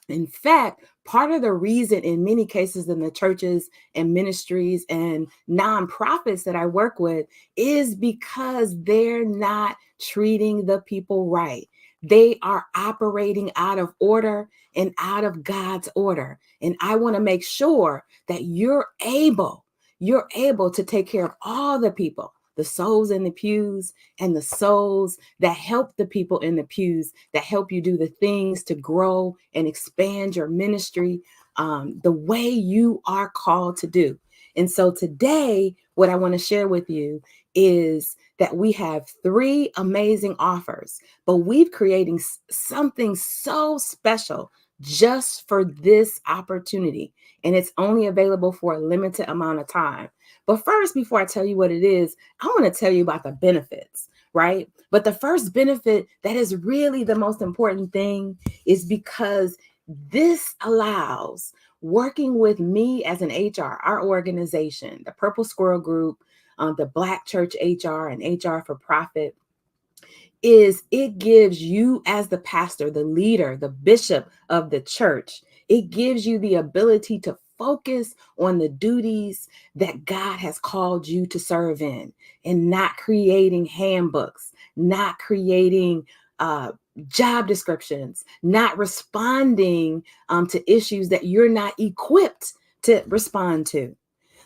In fact, part of the reason in many cases in the churches and ministries and nonprofits that I work with is because they're not treating the people right. They are operating out of order and out of God's order. And I want to make sure that you're able to take care of all the people, the souls in the pews and the souls that help the people in the pews, that help you do the things to grow and expand your ministry the way you are called to do. And so today, what I want to share with you is that we have 3 amazing offers, but we've creating something so special just for this opportunity. And it's only available for a limited amount of time. But first, before I tell you what it is, I want to tell you about the benefits, right? But the first benefit that is really the most important thing is because this allows working with me as an HR, our organization, the Purple Squirrel Group, the Black Church HR and HR for Profit, is it gives you as the pastor, the leader, the bishop of the church, it gives you the ability to focus on the duties that God has called you to serve in, and not creating handbooks, not creating job descriptions, not responding to issues that you're not equipped to respond to.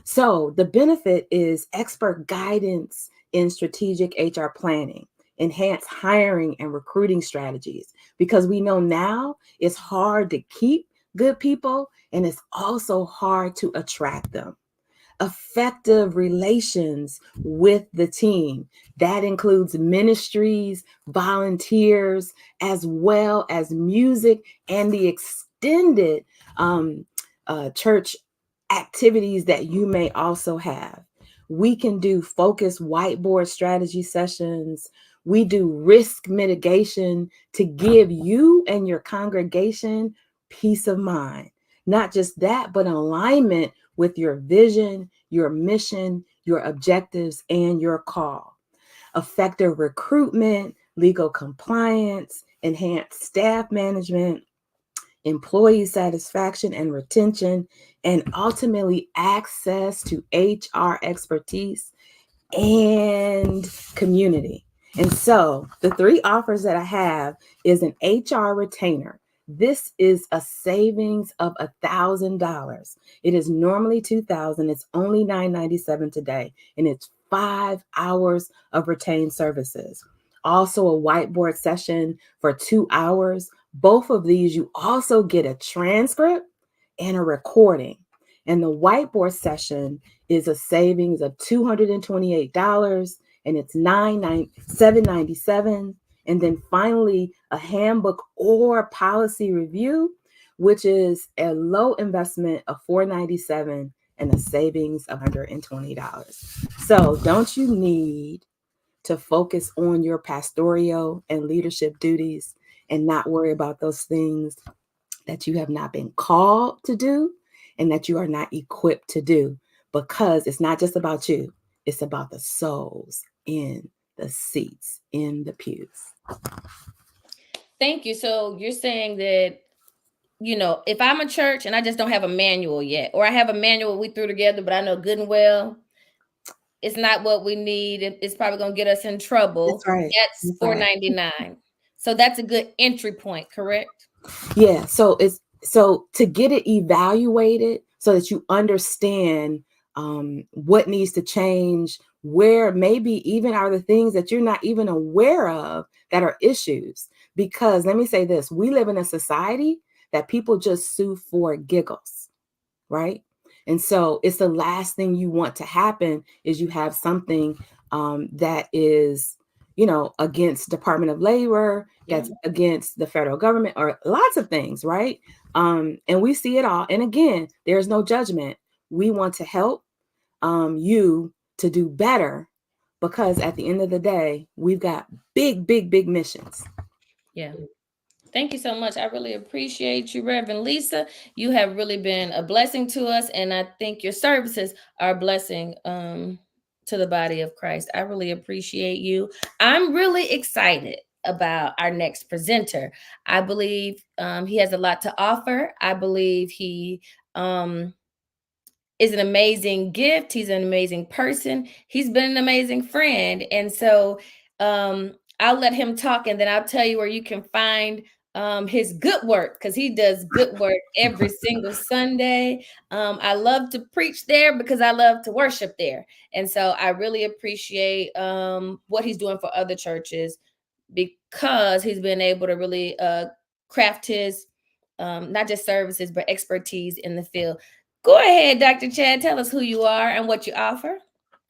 So the benefit is expert guidance in strategic HR planning, enhanced hiring and recruiting strategies, because we know now it's hard to keep good people and it's also hard to attract them. Effective relations with the team. That includes ministries, volunteers, as well as music and the extended church activities that you may also have. We can do focused whiteboard strategy sessions. We do risk mitigation to give you and your congregation peace of mind. Not just that, but alignment with your vision, your mission, your objectives, and your call. Effective recruitment, legal compliance, enhanced staff management, employee satisfaction and retention, and ultimately access to HR expertise and community. And so the 3 offers that I have is an HR retainer. This is a savings of $1,000. It is normally $2,000. It's only $997 today, and it's 5 hours of retained services. Also a whiteboard session for 2 hours. Both of these, you also get a transcript and a recording. And the whiteboard session is a savings of $228, and it's $797. And then finally, a handbook or policy review, which is a low investment of $497 and a savings of $120. So don't you need to focus on your pastoral and leadership duties and not worry about those things that you have not been called to do and that you are not equipped to do? Because it's not just about you, it's about the souls in the seats, in the pews. Thank you. So you're saying that, if I'm a church and I just don't have a manual yet, or I have a manual we threw together, but I know good and well it's not what we need, it's probably going to get us in trouble. That's right. That's $499. So that's a good entry point, correct? Yeah. So to get it evaluated so that you understand what needs to change, where maybe even are the things that you're not even aware of that are issues. Because let me say this, we live in a society that people just sue for giggles, right? And so it's the last thing you want to happen is you have something that is, against Department of Labor, that's against the federal government, or lots of things, right? And we see it all. And again, there's no judgment. We want to help you to do better, because at the end of the day, we've got big, big, big missions. Yeah. Thank you so much. I really appreciate you, Reverend Lisa. You have really been a blessing to us, and I think your services are a blessing to the body of Christ. I really appreciate you. I'm really excited about our next presenter. I believe he has a lot to offer. I believe he is an amazing gift. He's an amazing person. He's been an amazing friend. And so I'll let him talk, and then I'll tell you where you can find his good work, because he does good work every single Sunday. I love to preach there because I love to worship there. And so I really appreciate what he's doing for other churches, because he's been able to really craft his not just services, but expertise in the field. Go ahead, Dr. Chad. Tell us who you are and what you offer.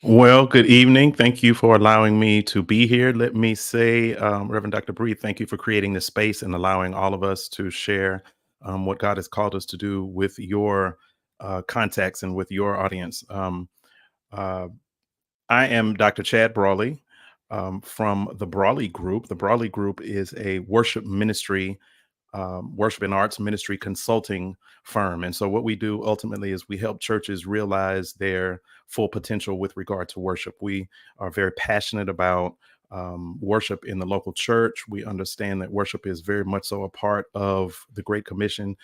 Well, good evening. Thank you for allowing me to be here. Let me say, Reverend Dr. Bree, thank you for creating this space and allowing all of us to share what God has called us to do with your contacts and with your audience. Uh, I am Dr. Chad Brawley from the Brawley Group. The Brawley Group is a worship ministry, worship and arts ministry consulting firm. And so what we do ultimately is we help churches realize their full potential with regard to worship. We are very passionate about worship in the local church. We understand that worship is very much so a part of the Great Commission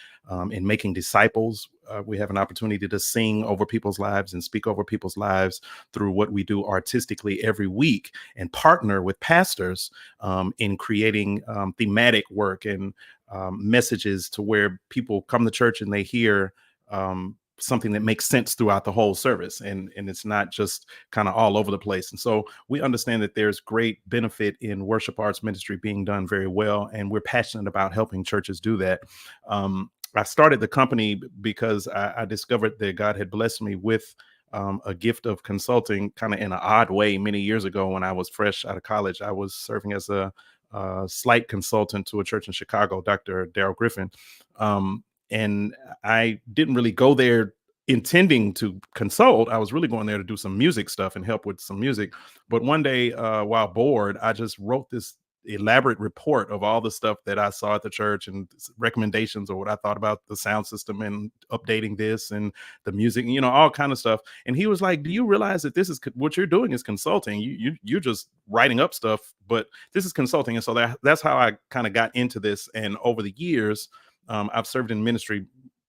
in making disciples. We have an opportunity to sing over people's lives and speak over people's lives through what we do artistically every week, and partner with pastors in creating thematic work and messages to where people come to church and they hear something that makes sense throughout the whole service, and it's not just kind of all over the place. And so we understand that there's great benefit in worship arts ministry being done very well, and we're passionate about helping churches do that. I started the company because I discovered that God had blessed me with a gift of consulting kind of in an odd way many years ago. When I was fresh out of college, I was serving as a slight consultant to a church in Chicago, Dr. Darrell Griffin. And I didn't really go there intending to consult. I was really going there to do some music stuff and help with some music. But one day, while bored, I just wrote this elaborate report of all the stuff that I saw at the church and recommendations or what I thought about the sound system and updating this and the music, you know, all kind of stuff. And he was like, "Do you realize that this is what you're doing is consulting? You're just writing up stuff, but this is consulting." And so that's how I kind of got into this. And over the years, I've served in ministry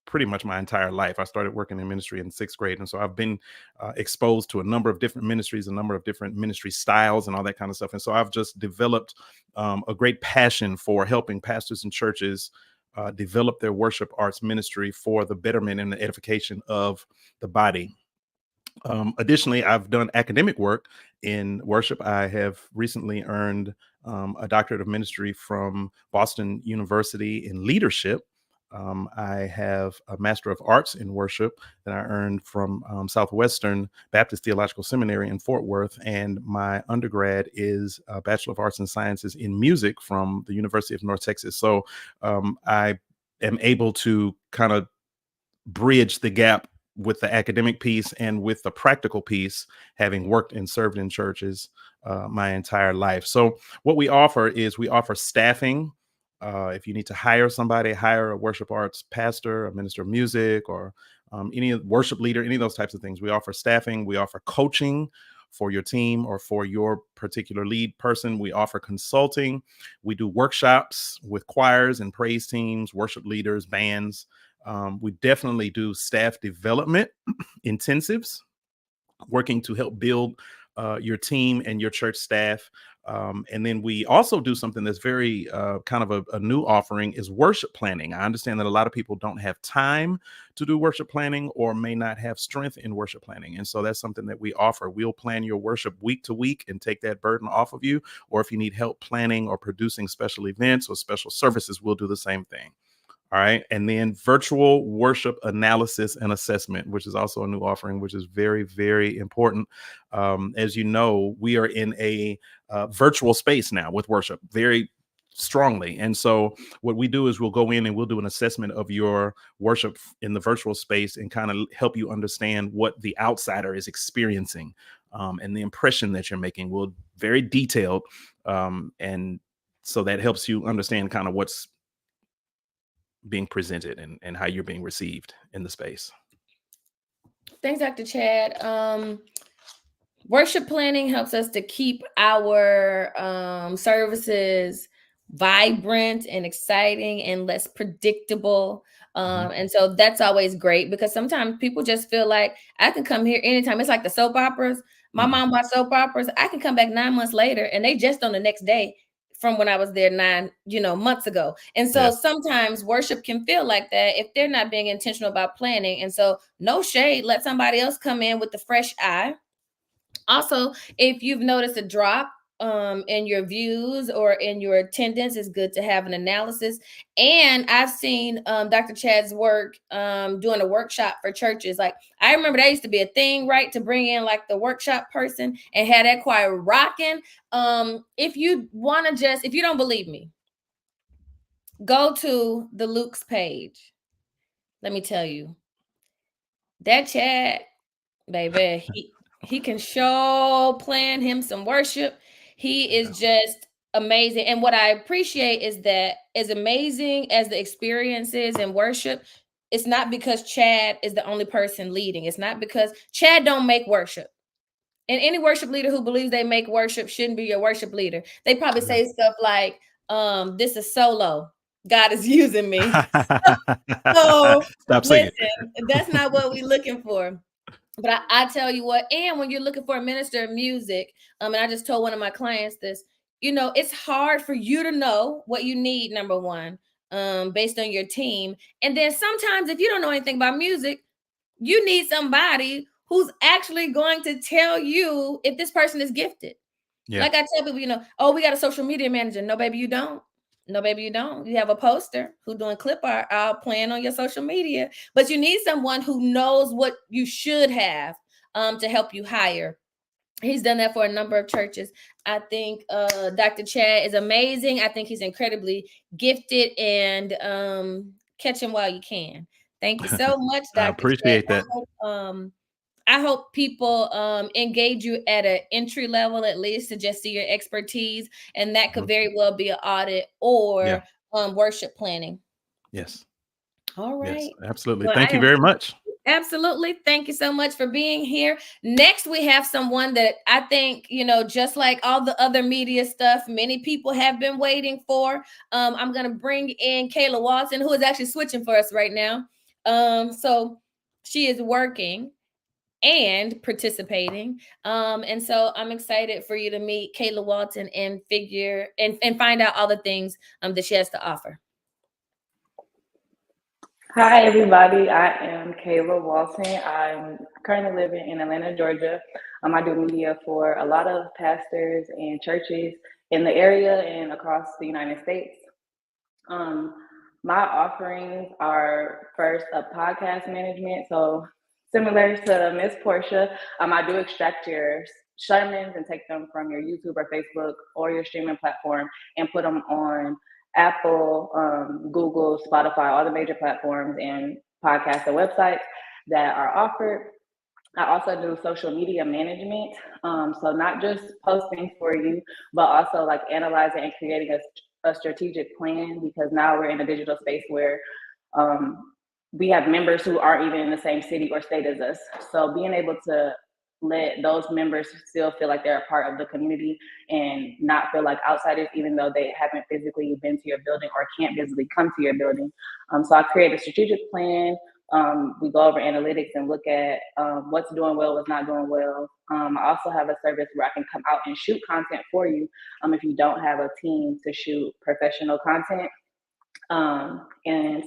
pretty much my entire life. I started working in ministry in 6th grade. And so I've been exposed to a number of different ministries, a number of different ministry styles and all that kind of stuff. And so I've just developed a great passion for helping pastors and churches develop their worship arts ministry for the betterment and the edification of the body. Additionally, I've done academic work in worship. I have recently earned a doctorate of ministry from Boston University in leadership. I have a Master of Arts in worship that I earned from Southwestern Baptist Theological Seminary in Fort Worth. And my undergrad is a Bachelor of Arts and Sciences in music from the University of North Texas. So I am able to kind of bridge the gap with the academic piece and with the practical piece, having worked and served in churches my entire life. So what we offer is we offer staffing. If you need to hire somebody, hire a worship arts pastor, a minister of music, or any worship leader, any of those types of things. We offer staffing. We offer coaching for your team or for your particular lead person. We offer consulting. We do workshops with choirs and praise teams, worship leaders, bands. We definitely do staff development intensives, working to help build your team and your church staff. And then we also do something that's very kind of a new offering is worship planning. I understand that a lot of people don't have time to do worship planning or may not have strength in worship planning. And so that's something that we offer. We'll plan your worship week to week and take that burden off of you. Or if you need help planning or producing special events or special services, we'll do the same thing. All right. And then virtual worship analysis and assessment, which is also a new offering, which is very, very important. As you know, we are in a virtual space now with worship very strongly. And so what we do is we'll go in and we'll do an assessment of your worship in the virtual space and kind of help you understand what the outsider is experiencing and the impression that you're making. We'll very detailed and so that helps you understand kind of what's being presented and how you're being received in the space. Thanks, Dr. Chad. Worship planning helps us to keep our services vibrant and exciting and less predictable. And so that's always great, because sometimes people just feel like I can come here anytime. It's like the soap operas. My mom watched soap operas. I can come back 9 months later and they just on the next day from when I was there 9 months ago. And so sometimes worship can feel like that if they're not being intentional about planning. And so no shade, let somebody else come in with the fresh eye. Also, if you've noticed a drop in your views or in your attendance, it's good to have an analysis. And I've seen Dr. Chad's work doing a workshop for churches. Like, I remember that used to be a thing, right? To bring in like the workshop person and have that choir rocking. If you don't believe me, go to the Luke's page. Let me tell you, that Chad, baby, he can show plan him some worship. He is just amazing. And what I appreciate is that as amazing as the experience is in worship, it's not because Chad is the only person leading. It's not because Chad don't make worship. And any worship leader who believes they make worship shouldn't be your worship leader. They probably say stuff like, this is solo. God is using me. So Stop singing. listen, that's not what we're looking for. But I tell you what, and when you're looking for a minister of music, and I just told one of my clients this, it's hard for you to know what you need, number one, based on your team. And then sometimes if you don't know anything about music, you need somebody who's actually going to tell you if this person is gifted. Yeah. Like I tell people, oh, we got a social media manager. No, baby, you don't. No, baby, you don't. You have a poster who doing clip art plan on your social media, but you need someone who knows what you should have to help you hire. He's done that for a number of churches. I think Dr. Chad is amazing. I think he's incredibly gifted, and catch him while you can. Thank you so much, Dr. I appreciate Chad. that. I hope people engage you at an entry level, at least, to just see your expertise. And that could very well be an audit or worship planning. Yes. All right. Yes, absolutely. Well, Thank you very much. Absolutely. Thank you so much for being here. Next, we have someone that I think, just like all the other media stuff, many people have been waiting for. I'm going to bring in Kayla Watson, who is actually switching for us right now. So she is working and participating. And so I'm excited for you to meet Kayla Walton and find out all the things that she has to offer. Hi, everybody. I am Kayla Walton. I'm currently living in Atlanta, Georgia. I do media for a lot of pastors and churches in the area and across the United States. My offerings are first a podcast management. So similar to Miss Portia, I do extract your sermons and take them from your YouTube or Facebook or your streaming platform and put them on Apple, Google, Spotify, all the major platforms and podcasts and websites that are offered. I also do social media management. So not just posting for you, but also like analyzing and creating a strategic plan, because now we're in a digital space where we have members who aren't even in the same city or state as us. So being able to let those members still feel like they're a part of the community and not feel like outsiders, even though they haven't physically been to your building or can't physically come to your building. So I create a strategic plan. We go over analytics and look at what's doing well, what's not doing well. I also have a service where I can come out and shoot content for you if you don't have a team to shoot professional content. And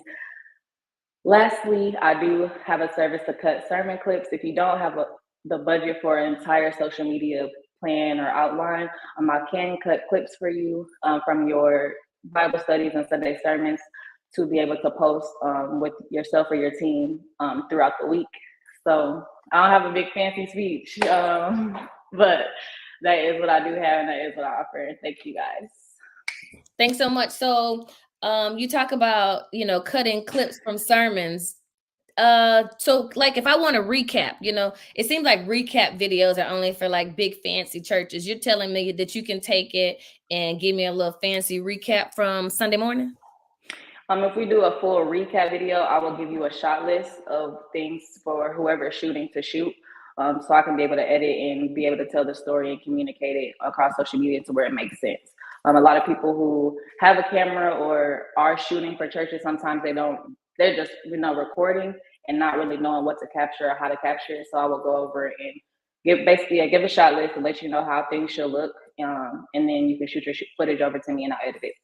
lastly, I do have a service to cut sermon clips. If you don't have the budget for an entire social media plan or outline, I can cut clips for you from your Bible studies and Sunday sermons to be able to post with yourself or your team throughout the week. So I don't have a big fancy speech, but that is what I do have and that is what I offer. Thank you guys. Thanks so much. So you talk about, cutting clips from sermons. So like if I want to recap, it seems like recap videos are only for like big fancy churches. You're telling me that you can take it and give me a little fancy recap from Sunday morning? If we do a full recap video, I will give you a shot list of things for whoever's shooting to shoot. So I can be able to edit and be able to tell the story and communicate it across social media to where it makes sense. A lot of people who have a camera or are shooting for churches, sometimes they're just, recording and not really knowing what to capture or how to capture it. So I will go over and give a shot list and let you know how things should look. And then you can shoot your footage over to me and I'll edit it.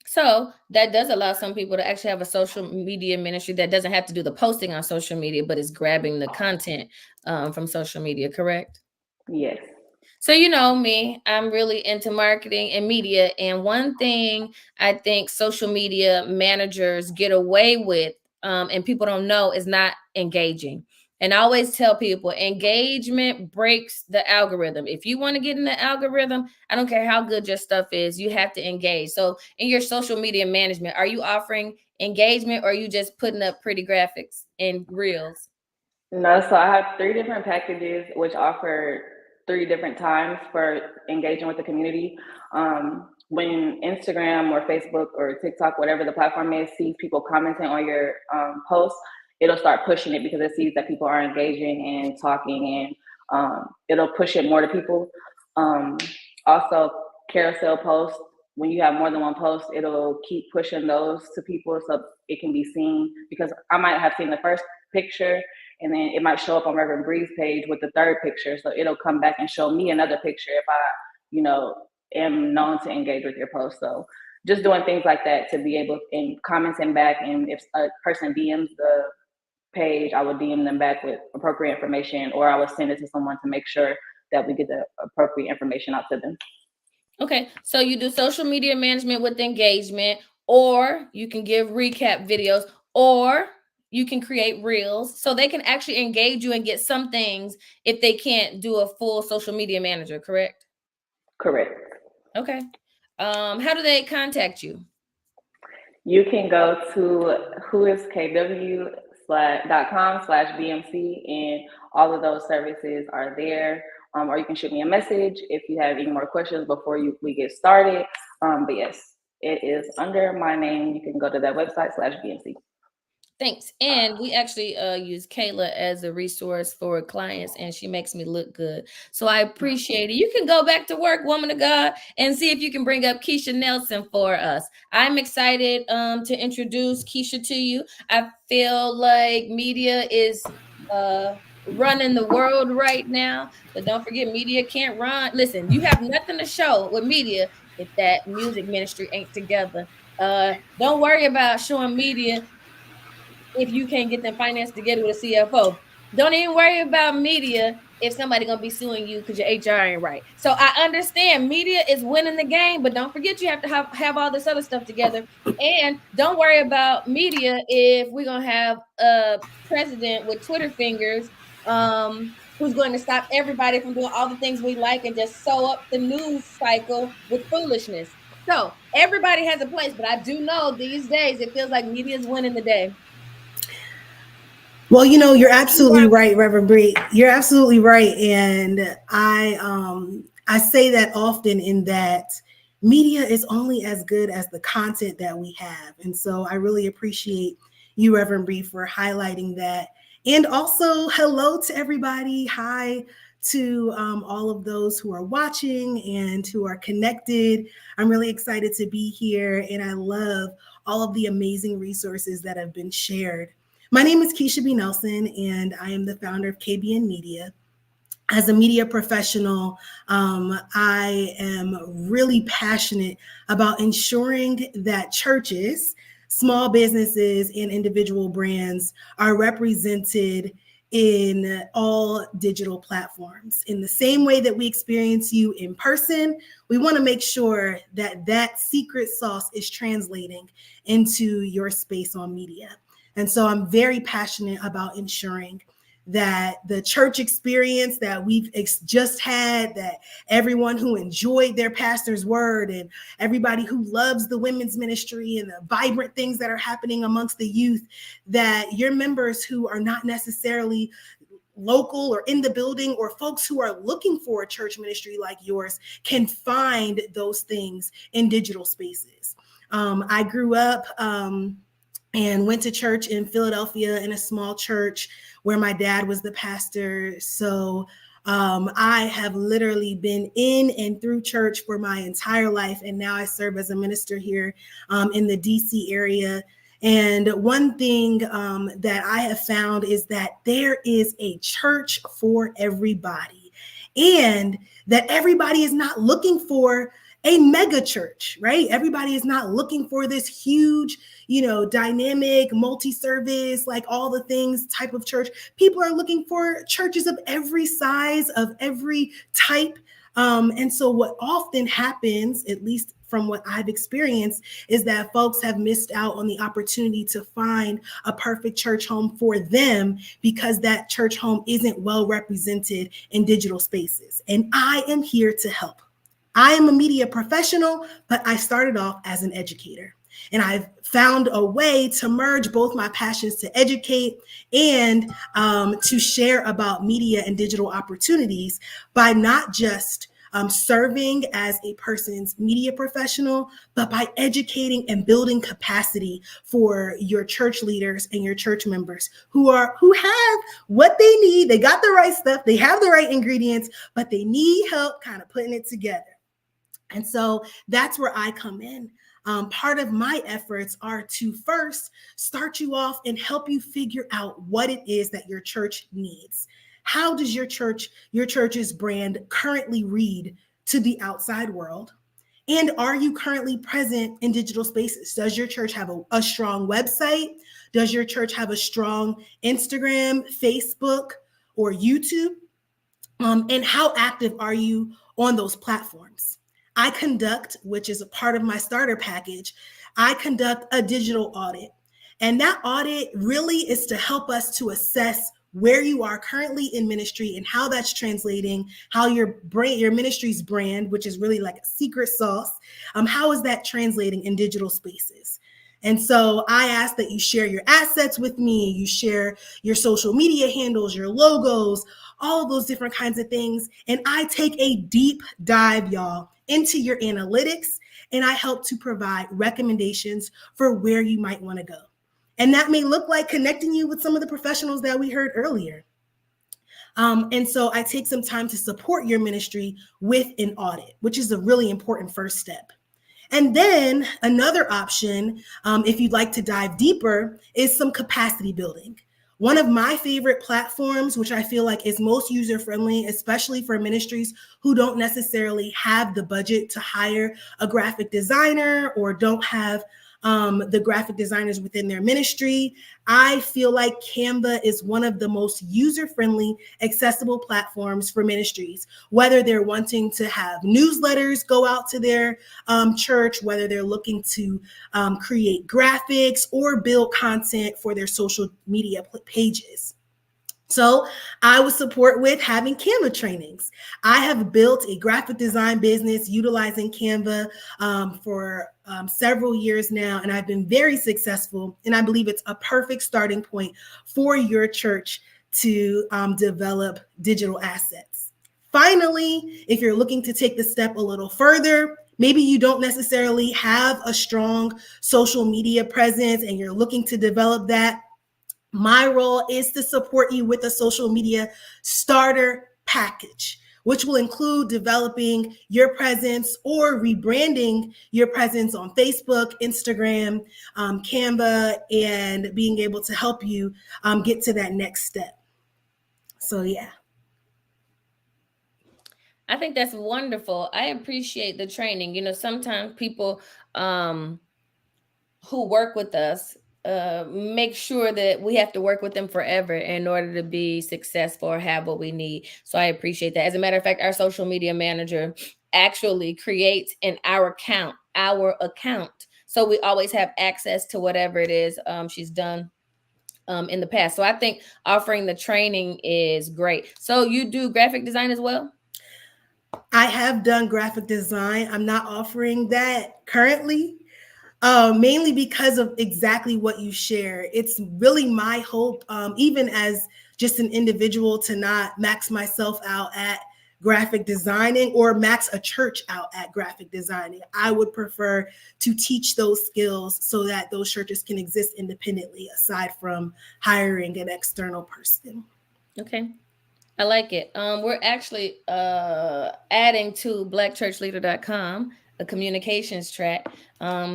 So that does allow some people to actually have a social media ministry that doesn't have to do the posting on social media, but is grabbing the content from social media, correct? Yes. So you know me, I'm really into marketing and media. And one thing I think social media managers get away with, and people don't know, is not engaging. And I always tell people engagement breaks the algorithm. If you want to get in the algorithm, I don't care how good your stuff is, you have to engage. So in your social media management, are you offering engagement or are you just putting up pretty graphics and reels? No, so I have 3 different packages which offer 3 different times for engaging with the community. When Instagram or Facebook or TikTok, whatever the platform is, sees people commenting on your posts, it'll start pushing it because it sees that people are engaging and talking, and it'll push it more to people. Also, carousel posts, when you have more than one post, it'll keep pushing those to people so it can be seen, because I might have seen the first picture and then it might show up on Reverend Bree's page with the 3rd picture. So it'll come back and show me another picture if I, am known to engage with your post. So just doing things like that to be able, and commenting back. And if a person DMs the page, I would DM them back with appropriate information, or I would send it to someone to make sure that we get the appropriate information out to them. Okay, so you do social media management with engagement, or you can give recap videos, or you can create reels so they can actually engage you and get some things if they can't do a full social media manager, correct? Correct. Okay. How do they contact you? You can go to whoiskw.com/BMC, and all of those services are there. Or you can shoot me a message if you have any more questions before we get started. But yes, it is under my name. You can go to that website /BMC. Thanks. And we actually use Kayla as a resource for clients, and she makes me look good. So I appreciate it. You can go back to work, woman of God, and see if you can bring up Keisha Nelson for us. I'm excited to introduce Keisha to you. I feel like media is running the world right now, but don't forget, media can't run. Listen, you have nothing to show with media if that music ministry ain't together. Don't worry about showing media if you can't get them finance together with a CFO. Don't even worry about media if somebody gonna be suing you because your HR ain't right. So I understand media is winning the game, but don't forget you have to have all this other stuff together. And don't worry about media if we're gonna have a president with Twitter fingers, who's going to stop everybody from doing all the things we like and just sew up the news cycle with foolishness. So everybody has a place, but I do know these days it feels like media is winning the day. Well, you're absolutely right, Reverend Bree. You're absolutely right. And I say that often, in that media is only as good as the content that we have. And so I really appreciate you, Reverend Bree, for highlighting that. And also, hello to everybody. Hi to all of those who are watching and who are connected. I'm really excited to be here, and I love all of the amazing resources that have been shared. My name is Keisha B. Nelson, and I am the founder of KBN Media. As a media professional, I am really passionate about ensuring that churches, small businesses, and individual brands are represented in all digital platforms. In the same way that we experience you in person, we want to make sure that that secret sauce is translating into your space on media. And so I'm very passionate about ensuring that the church experience that we've just had, that everyone who enjoyed their pastor's word and everybody who loves the women's ministry and the vibrant things that are happening amongst the youth, that your members who are not necessarily local or in the building, or folks who are looking for a church ministry like yours, can find those things in digital spaces. I grew up and went to church in Philadelphia in a small church where my dad was the pastor. So I have literally been in and through church for my entire life. And now I serve as a minister here in the DC area. And one thing that I have found is that there is a church for everybody, and that everybody is not looking for a mega church, right? Everybody is not looking for this huge, dynamic, multi-service, like all the things type of church. People are looking for churches of every size, of every type. And so what often happens, at least from what I've experienced, is that folks have missed out on the opportunity to find a perfect church home for them because that church home isn't well represented in digital spaces. And I am here to help. I am a media professional, but I started off as an educator. And I've found a way to merge both my passions to educate and to share about media and digital opportunities by not just serving as a person's media professional, but by educating and building capacity for your church leaders and your church members who have what they need. They got the right stuff, they have the right ingredients, but they need help kind of putting it together. And so that's where I come in. Part of my efforts are to first start you off and help you figure out what it is that your church needs. How does your church's brand currently read to the outside world? And are you currently present in digital spaces? Does your church have a strong website? Does your church have a strong Instagram, Facebook, or YouTube? And how active are you on those platforms? I conduct, which is a part of my starter package, I conduct a digital audit. And that audit really is to help us to assess where you are currently in ministry and how that's translating, how your ministry's brand, which is really like a secret sauce, how is that translating in digital spaces? And so I ask that you share your assets with me, you share your social media handles, your logos, all of those different kinds of things. And I take a deep dive, y'all, into your analytics, and I help to provide recommendations for where you might want to go. And that may look like connecting you with some of the professionals that we heard earlier. And so I take some time to support your ministry with an audit, which is a really important first step. And then another option, if you'd like to dive deeper, is some capacity building. One of my favorite platforms, which I feel like is most user-friendly, especially for ministries who don't necessarily have the budget to hire a graphic designer or don't have the graphic designers within their ministry. I feel like Canva is one of the most user-friendly, accessible platforms for ministries, whether they're wanting to have newsletters go out to their church, whether they're looking to create graphics or build content for their social media pages. So I would support with having Canva trainings. I have built a graphic design business utilizing Canva for several years now, and I've been very successful. And I believe it's a perfect starting point for your church to develop digital assets. Finally, if you're looking to take the step a little further, maybe you don't necessarily have a strong social media presence and you're looking to develop that. My role is to support you with a social media starter package, which will include developing your presence or rebranding your presence on Facebook, Instagram, Canva, and being able to help you get to that next step. So, yeah. I think that's wonderful. I appreciate the training. Sometimes people who work with us make sure that we have to work with them forever in order to be successful or have what we need. So I appreciate that. As a matter of fact, our social media manager actually creates our account. So we always have access to whatever it is she's done in the past. So I think offering the training is great. So you do graphic design as well? I have done graphic design. I'm not offering that currently, mainly because of exactly what you share. It's really my hope, even as just an individual, to not max myself out at graphic designing or max a church out at graphic designing. I would prefer to teach those skills so that those churches can exist independently aside from hiring an external person. Okay. I like it. We're actually adding to blackchurchleader.com a communications track.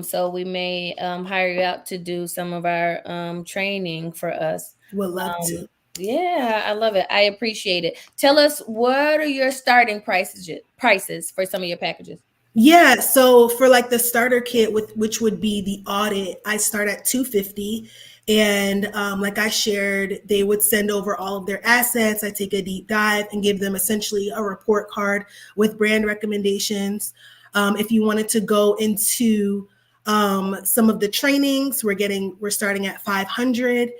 So we may hire you out to do some of our training for us. Would love to. Yeah, I love it. I appreciate it. Tell us, what are your starting prices for some of your packages? Yeah, so for like the starter kit, which would be the audit, I start at $250. And like I shared, they would send over all of their assets. I take a deep dive and give them essentially a report card with brand recommendations. If you wanted to go into some of the trainings, we're starting at 500,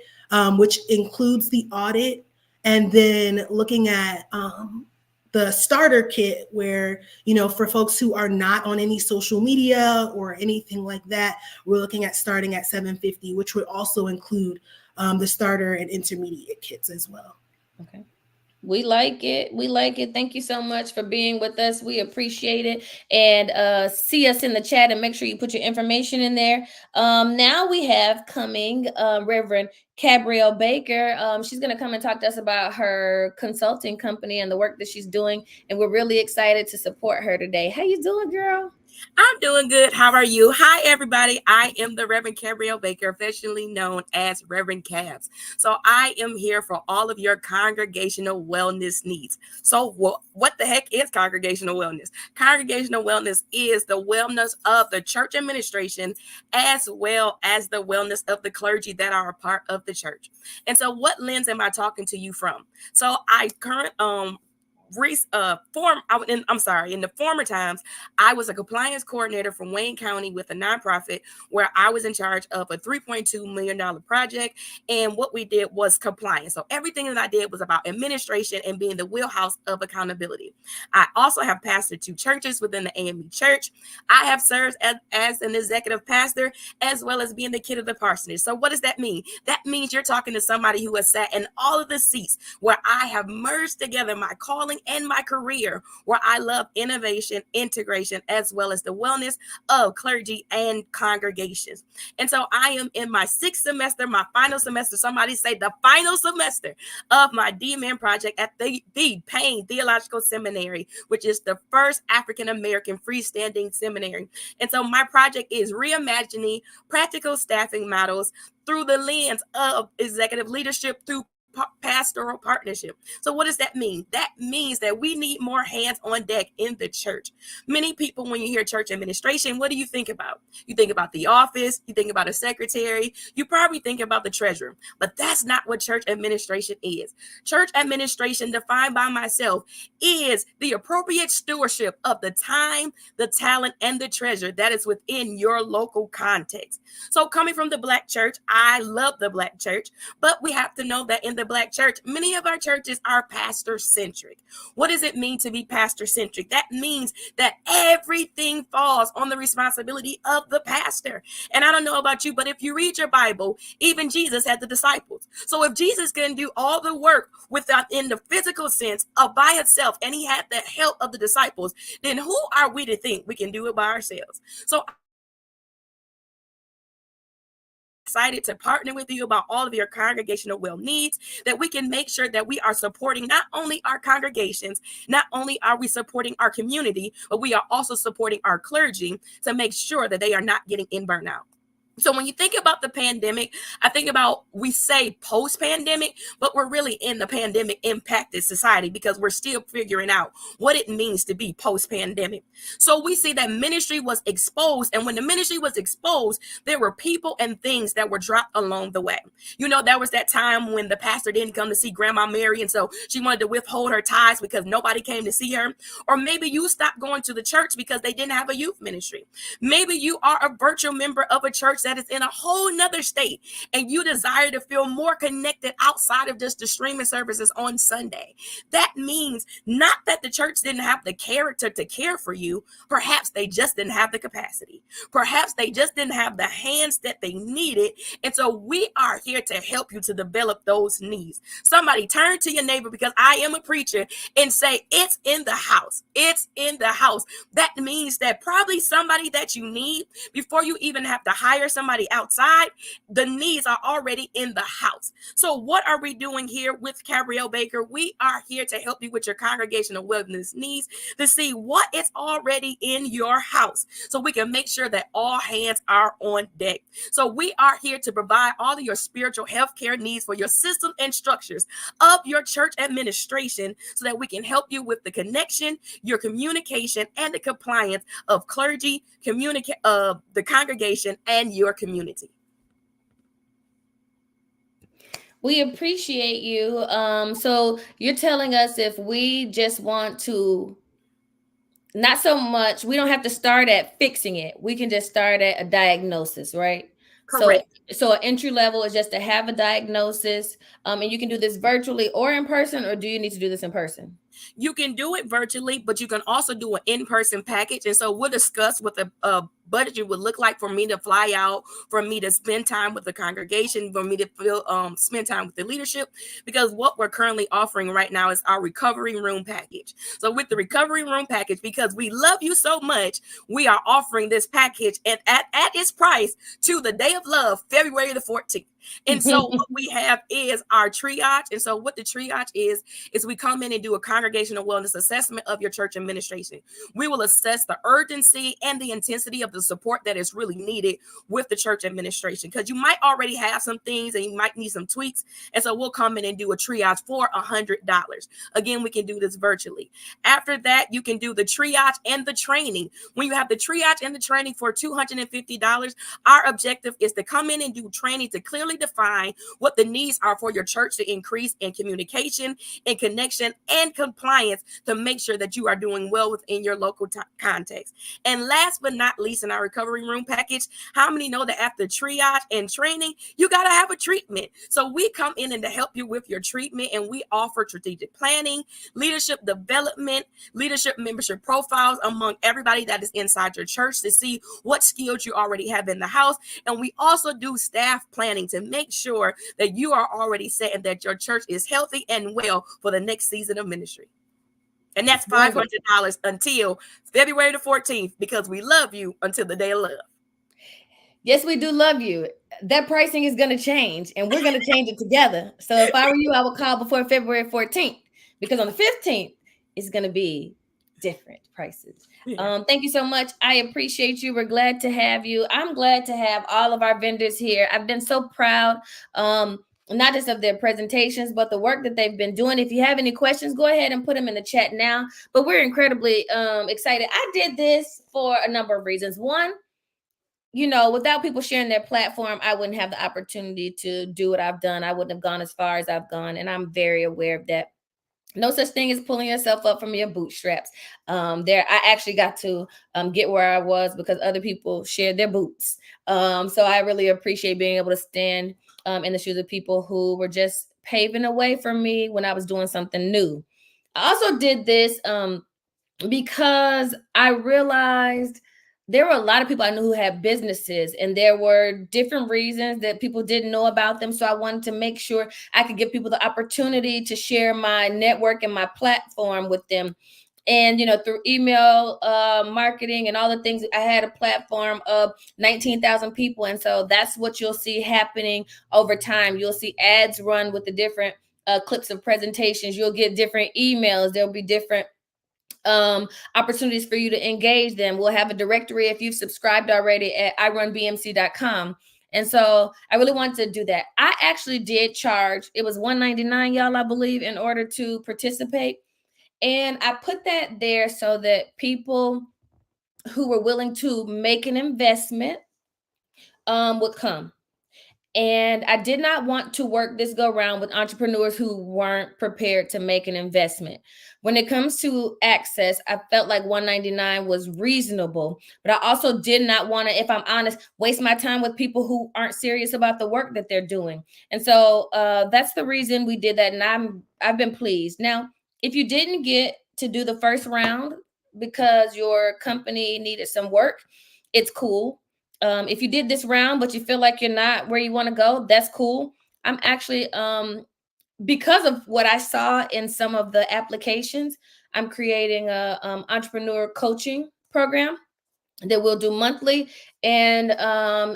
which includes the audit. And then looking at the starter kit, where, for folks who are not on any social media or anything like that, we're looking at starting at $750, which would also include the starter and intermediate kits as well. Okay. We like it. We like it. Thank you so much for being with us. We appreciate it. And see us in the chat, and make sure you put your information in there. Now we have coming Reverend Gabrielle Baker. She's going to come and talk to us about her consulting company and the work that she's doing. And we're really excited to support her today. How you doing, girl? I'm doing good. How are you? Hi, everybody. I am the Reverend Gabrielle Baker, affectionately known as Reverend Cabs. So I am here for all of your congregational wellness needs. So what the heck is congregational wellness? Congregational wellness is the wellness of the church administration, as well as the wellness of the clergy that are a part of the church. And so what lens am I talking to you from? So in the former times, I was a compliance coordinator from Wayne County with a nonprofit where I was in charge of a $3.2 million project. And what we did was compliance. So everything that I did was about administration and being the wheelhouse of accountability. I also have pastored 2 churches within the AME church. I have served as an executive pastor, as well as being the kid of the parsonage. So what does that mean? That means you're talking to somebody who has sat in all of the seats where I have merged together my calling and my career, where I love innovation, integration, as well as the wellness of clergy and congregations. And so I am in my 6th semester, my final semester, somebody say the final semester of my DMin project at the Payne Theological Seminary, which is the first African-American freestanding seminary. And so my project is reimagining practical staffing models through the lens of executive leadership through pastoral partnership. So what does that mean? That means that we need more hands on deck in the church. Many people, when you hear church administration, what do you think about? You think about the office, you think about a secretary, you probably think about the treasurer, but that's not what church administration is. Church administration, defined by myself, is the appropriate stewardship of the time, the talent, and the treasure that is within your local context. So coming from the Black church, I love the Black church, but we have to know that in the Black church, many of our churches are pastor-centric. What does it mean to be pastor-centric? That means that everything falls on the responsibility of the pastor. And I don't know about you, but if you read your Bible, even Jesus had the disciples. So if Jesus can do all the work without in the physical sense of by itself, and he had the help of the disciples, then who are we to think we can do it by ourselves? So excited to partner with you about all of your congregational well needs, that we can make sure that we are supporting not only our congregations, not only are we supporting our community, but we are also supporting our clergy to make sure that they are not getting in burnout. So when you think about the pandemic, I think about, we say post-pandemic, but we're really in the pandemic impacted society because we're still figuring out what it means to be post-pandemic. So we see that ministry was exposed. And when the ministry was exposed, there were people and things that were dropped along the way. You know, there was that time when the pastor didn't come to see Grandma Mary, and so she wanted to withhold her tithes because nobody came to see her. Or maybe you stopped going to the church because they didn't have a youth ministry. Maybe you are a virtual member of a church that is in a whole nother state, and you desire to feel more connected outside of just the streaming services on Sunday. That means not that the church didn't have the character to care for you. Perhaps they just didn't have the capacity. Perhaps they just didn't have the hands that they needed. And so we are here to help you to develop those needs. Somebody turn to your neighbor, because I am a preacher, and say, it's in the house. It's in the house. That means that probably somebody that you need, before you even have to hire somebody outside, the needs are already in the house. So what are we doing here with Gabrielle Baker? We are here to help you with your congregational wellness needs, to see what is already in your house, so we can make sure that all hands are on deck. So we are here to provide all of your spiritual health care needs for your system and structures of your church administration, so that we can help you with the connection, your communication, and the compliance of clergy, the congregation, and your community. We appreciate you. So you're telling us if we just want to, not so much, we don't have to start at fixing it. We can just start at a diagnosis, right? Correct. So an entry level is just to have a diagnosis. And you can do this virtually or in person, or do you need to do this in person? You can do it virtually, but you can also do an in-person package. And so we'll discuss what the budget would look like for me to fly out, for me to spend time with the congregation, for me to spend time with the leadership, because what we're currently offering right now is our recovery room package. So with the recovery room package, because we love you so much, we are offering this package at its price to the day of love, February the 14th. And so what we have is our triage. And so what the triage is we come in and do a congregational wellness assessment of your church administration. We will assess the urgency and the intensity of the support that is really needed with the church administration, because you might already have some things and you might need some tweaks. And so we'll come in and do a triage for $100. Again, we can do this virtually. After that, you can do the triage and the training. When you have the triage and the training for $250, our objective is to come in and do training to clearly define what the needs are for your church to increase in communication and connection and compliance, to make sure that you are doing well within your local context. And last but not least, in our recovery room package, how many know that after triage and training, you got to have a treatment? So we come in and to help you with your treatment, and we offer strategic planning, leadership development, leadership membership profiles among everybody that is inside your church, to see what skills you already have in the house. And we also do staff planning to make sure that you are already set and that your church is healthy and well for the next season of ministry. And that's $500 until February the 14th, because we love you until the day of love. Yes, we do love you. That pricing is going to change, and we're going to change it together. So if I were you, I would call before February 14th, because on the 15th, it's going to be different prices. Yeah. Thank you so much. I appreciate you. We're glad to have you. I'm glad to have all of our vendors here. I've been so proud, not just of their presentations, but the work that they've been doing. If you have any questions, go ahead and put them in the chat now. But we're incredibly excited. I did this for a number of reasons. One, without people sharing their platform, I wouldn't have the opportunity to do what I've done. I wouldn't have gone as far as I've gone. And I'm very aware of that. No such thing as pulling yourself up from your bootstraps. I actually got to get where I was because other people shared their boots. So I really appreciate being able to stand in the shoes of people who were just paving the way for me when I was doing something new. I also did this because I realized there were a lot of people I knew who had businesses, and there were different reasons that people didn't know about them. So I wanted to make sure I could give people the opportunity to share my network and my platform with them. And, through email marketing and all the things, I had a platform of 19,000 people. And so that's what you'll see happening over time. You'll see ads run with the different clips of presentations. You'll get different emails. There'll be different opportunities for you to engage them. We'll have a directory if you've subscribed already at irunbmc.com. And so I really wanted to do that. I actually did charge, it was $199, y'all, I believe, in order to participate. And I put that there so that people who were willing to make an investment would come. And I did not want to work this go round with entrepreneurs who weren't prepared to make an investment. When it comes to access, I felt like $199 was reasonable, but I also did not want to, if I'm honest, waste my time with people who aren't serious about the work that they're doing. And so that's the reason we did that. And I've been pleased. Now, if you didn't get to do the first round because your company needed some work, it's cool. If you did this round, but you feel like you're not where you want to go, that's cool. I'm actually, because of what I saw in some of the applications, I'm creating a entrepreneur coaching program that we'll do monthly and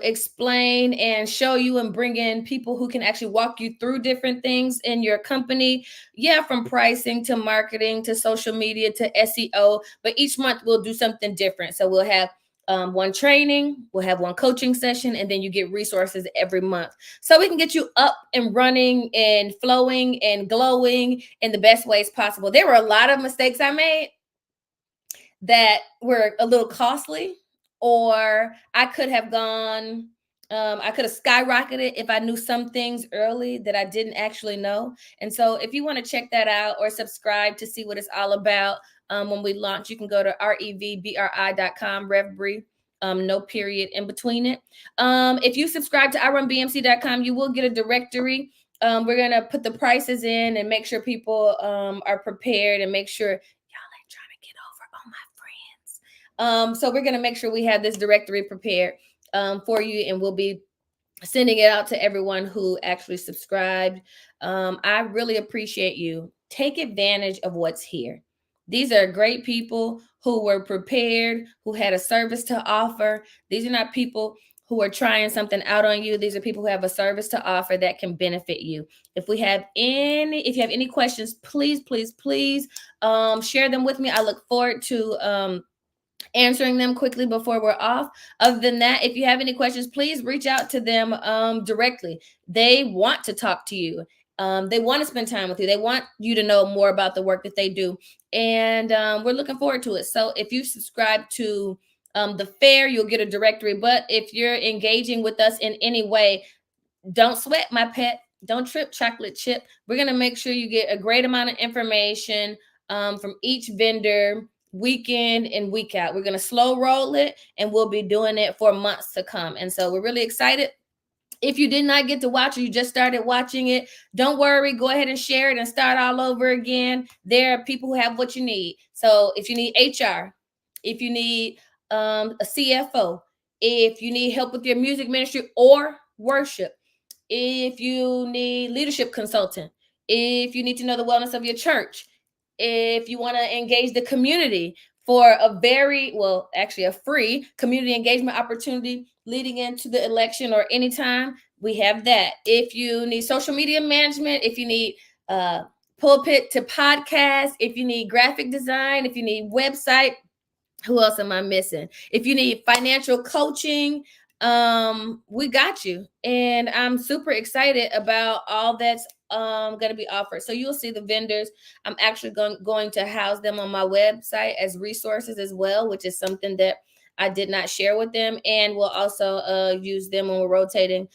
explain and show you and bring in people who can actually walk you through different things in your company. Yeah, from pricing to marketing to social media to SEO. But each month we'll do something different. So we'll have one training, we'll have one coaching session, and then you get resources every month. So we can get you up and running and flowing and glowing in the best ways possible. There were a lot of mistakes I made that were a little costly, or I could have gone, I could have skyrocketed if I knew some things early that I didn't actually know. And so if you want to check that out or subscribe to see what it's all about, when we launch, you can go to revbri.com, RevBree, no period in between it. If you subscribe to irunbmc.com, you will get a directory. We're going to put the prices in and make sure people are prepared and make sure so we're going to make sure we have this directory prepared for you, and we'll be sending it out to everyone who actually subscribed. I really appreciate you. Take advantage of what's here. These are great people who were prepared, who had a service to offer. These are not people who are trying something out on you. These are people who have a service to offer that can benefit you. If you have any questions, please share them with me. I look forward to answering them quickly before we're off. Other than that, if you have any questions, please reach out to them directly. They want to talk to you. They want to spend time with you. They want you to know more about the work that they do. And we're looking forward to it. So if you subscribe to the fair, you'll get a directory. But if you're engaging with us in any way, don't sweat, my pet. Don't trip, chocolate chip. We're going to make sure you get a great amount of information from each vendor, week in and week out. We're going to slow roll it, and we'll be doing it for months to come. And so we're really excited. If you did not get to watch or you just started watching it, don't worry. Go ahead and share it and start all over again. There are people who have what you need. So if you need HR, if you need a CFO, if you need help with your music ministry or worship, if you need leadership consultant, if you need to know the wellness of your church, if you want to engage the community for a free community engagement opportunity leading into the election or anytime, we have that. If you need social media management, if you need pulpit to podcast, if you need graphic design, if you need website, who else am I missing? If you need financial coaching, we got you. And I'm super excited about all that's going to be offered. So you'll see the vendors. I'm actually going to house them on my website as resources as well, which is something that I did not share with them. And we'll also use them when we're rotating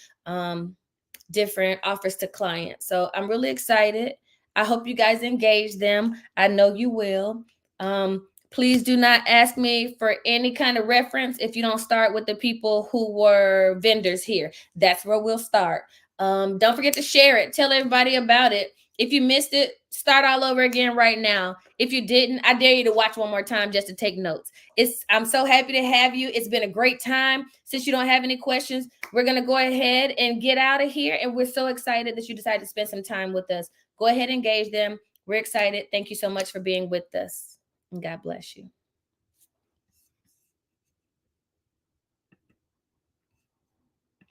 different offers to clients. So I'm really excited. I hope you guys engage them. I know you will. Please do not ask me for any kind of reference if you don't start with the people who were vendors here. That's where we'll start. Don't forget to share it. Tell everybody about it. If you missed it, start all over again right now. If you didn't, I dare you to watch one more time just to take notes. I'm so happy to have you. It's been a great time. Since you don't have any questions, we're going to go ahead and get out of here. And we're so excited that you decided to spend some time with us. Go ahead and engage them. We're excited. Thank you so much for being with us. And God bless you.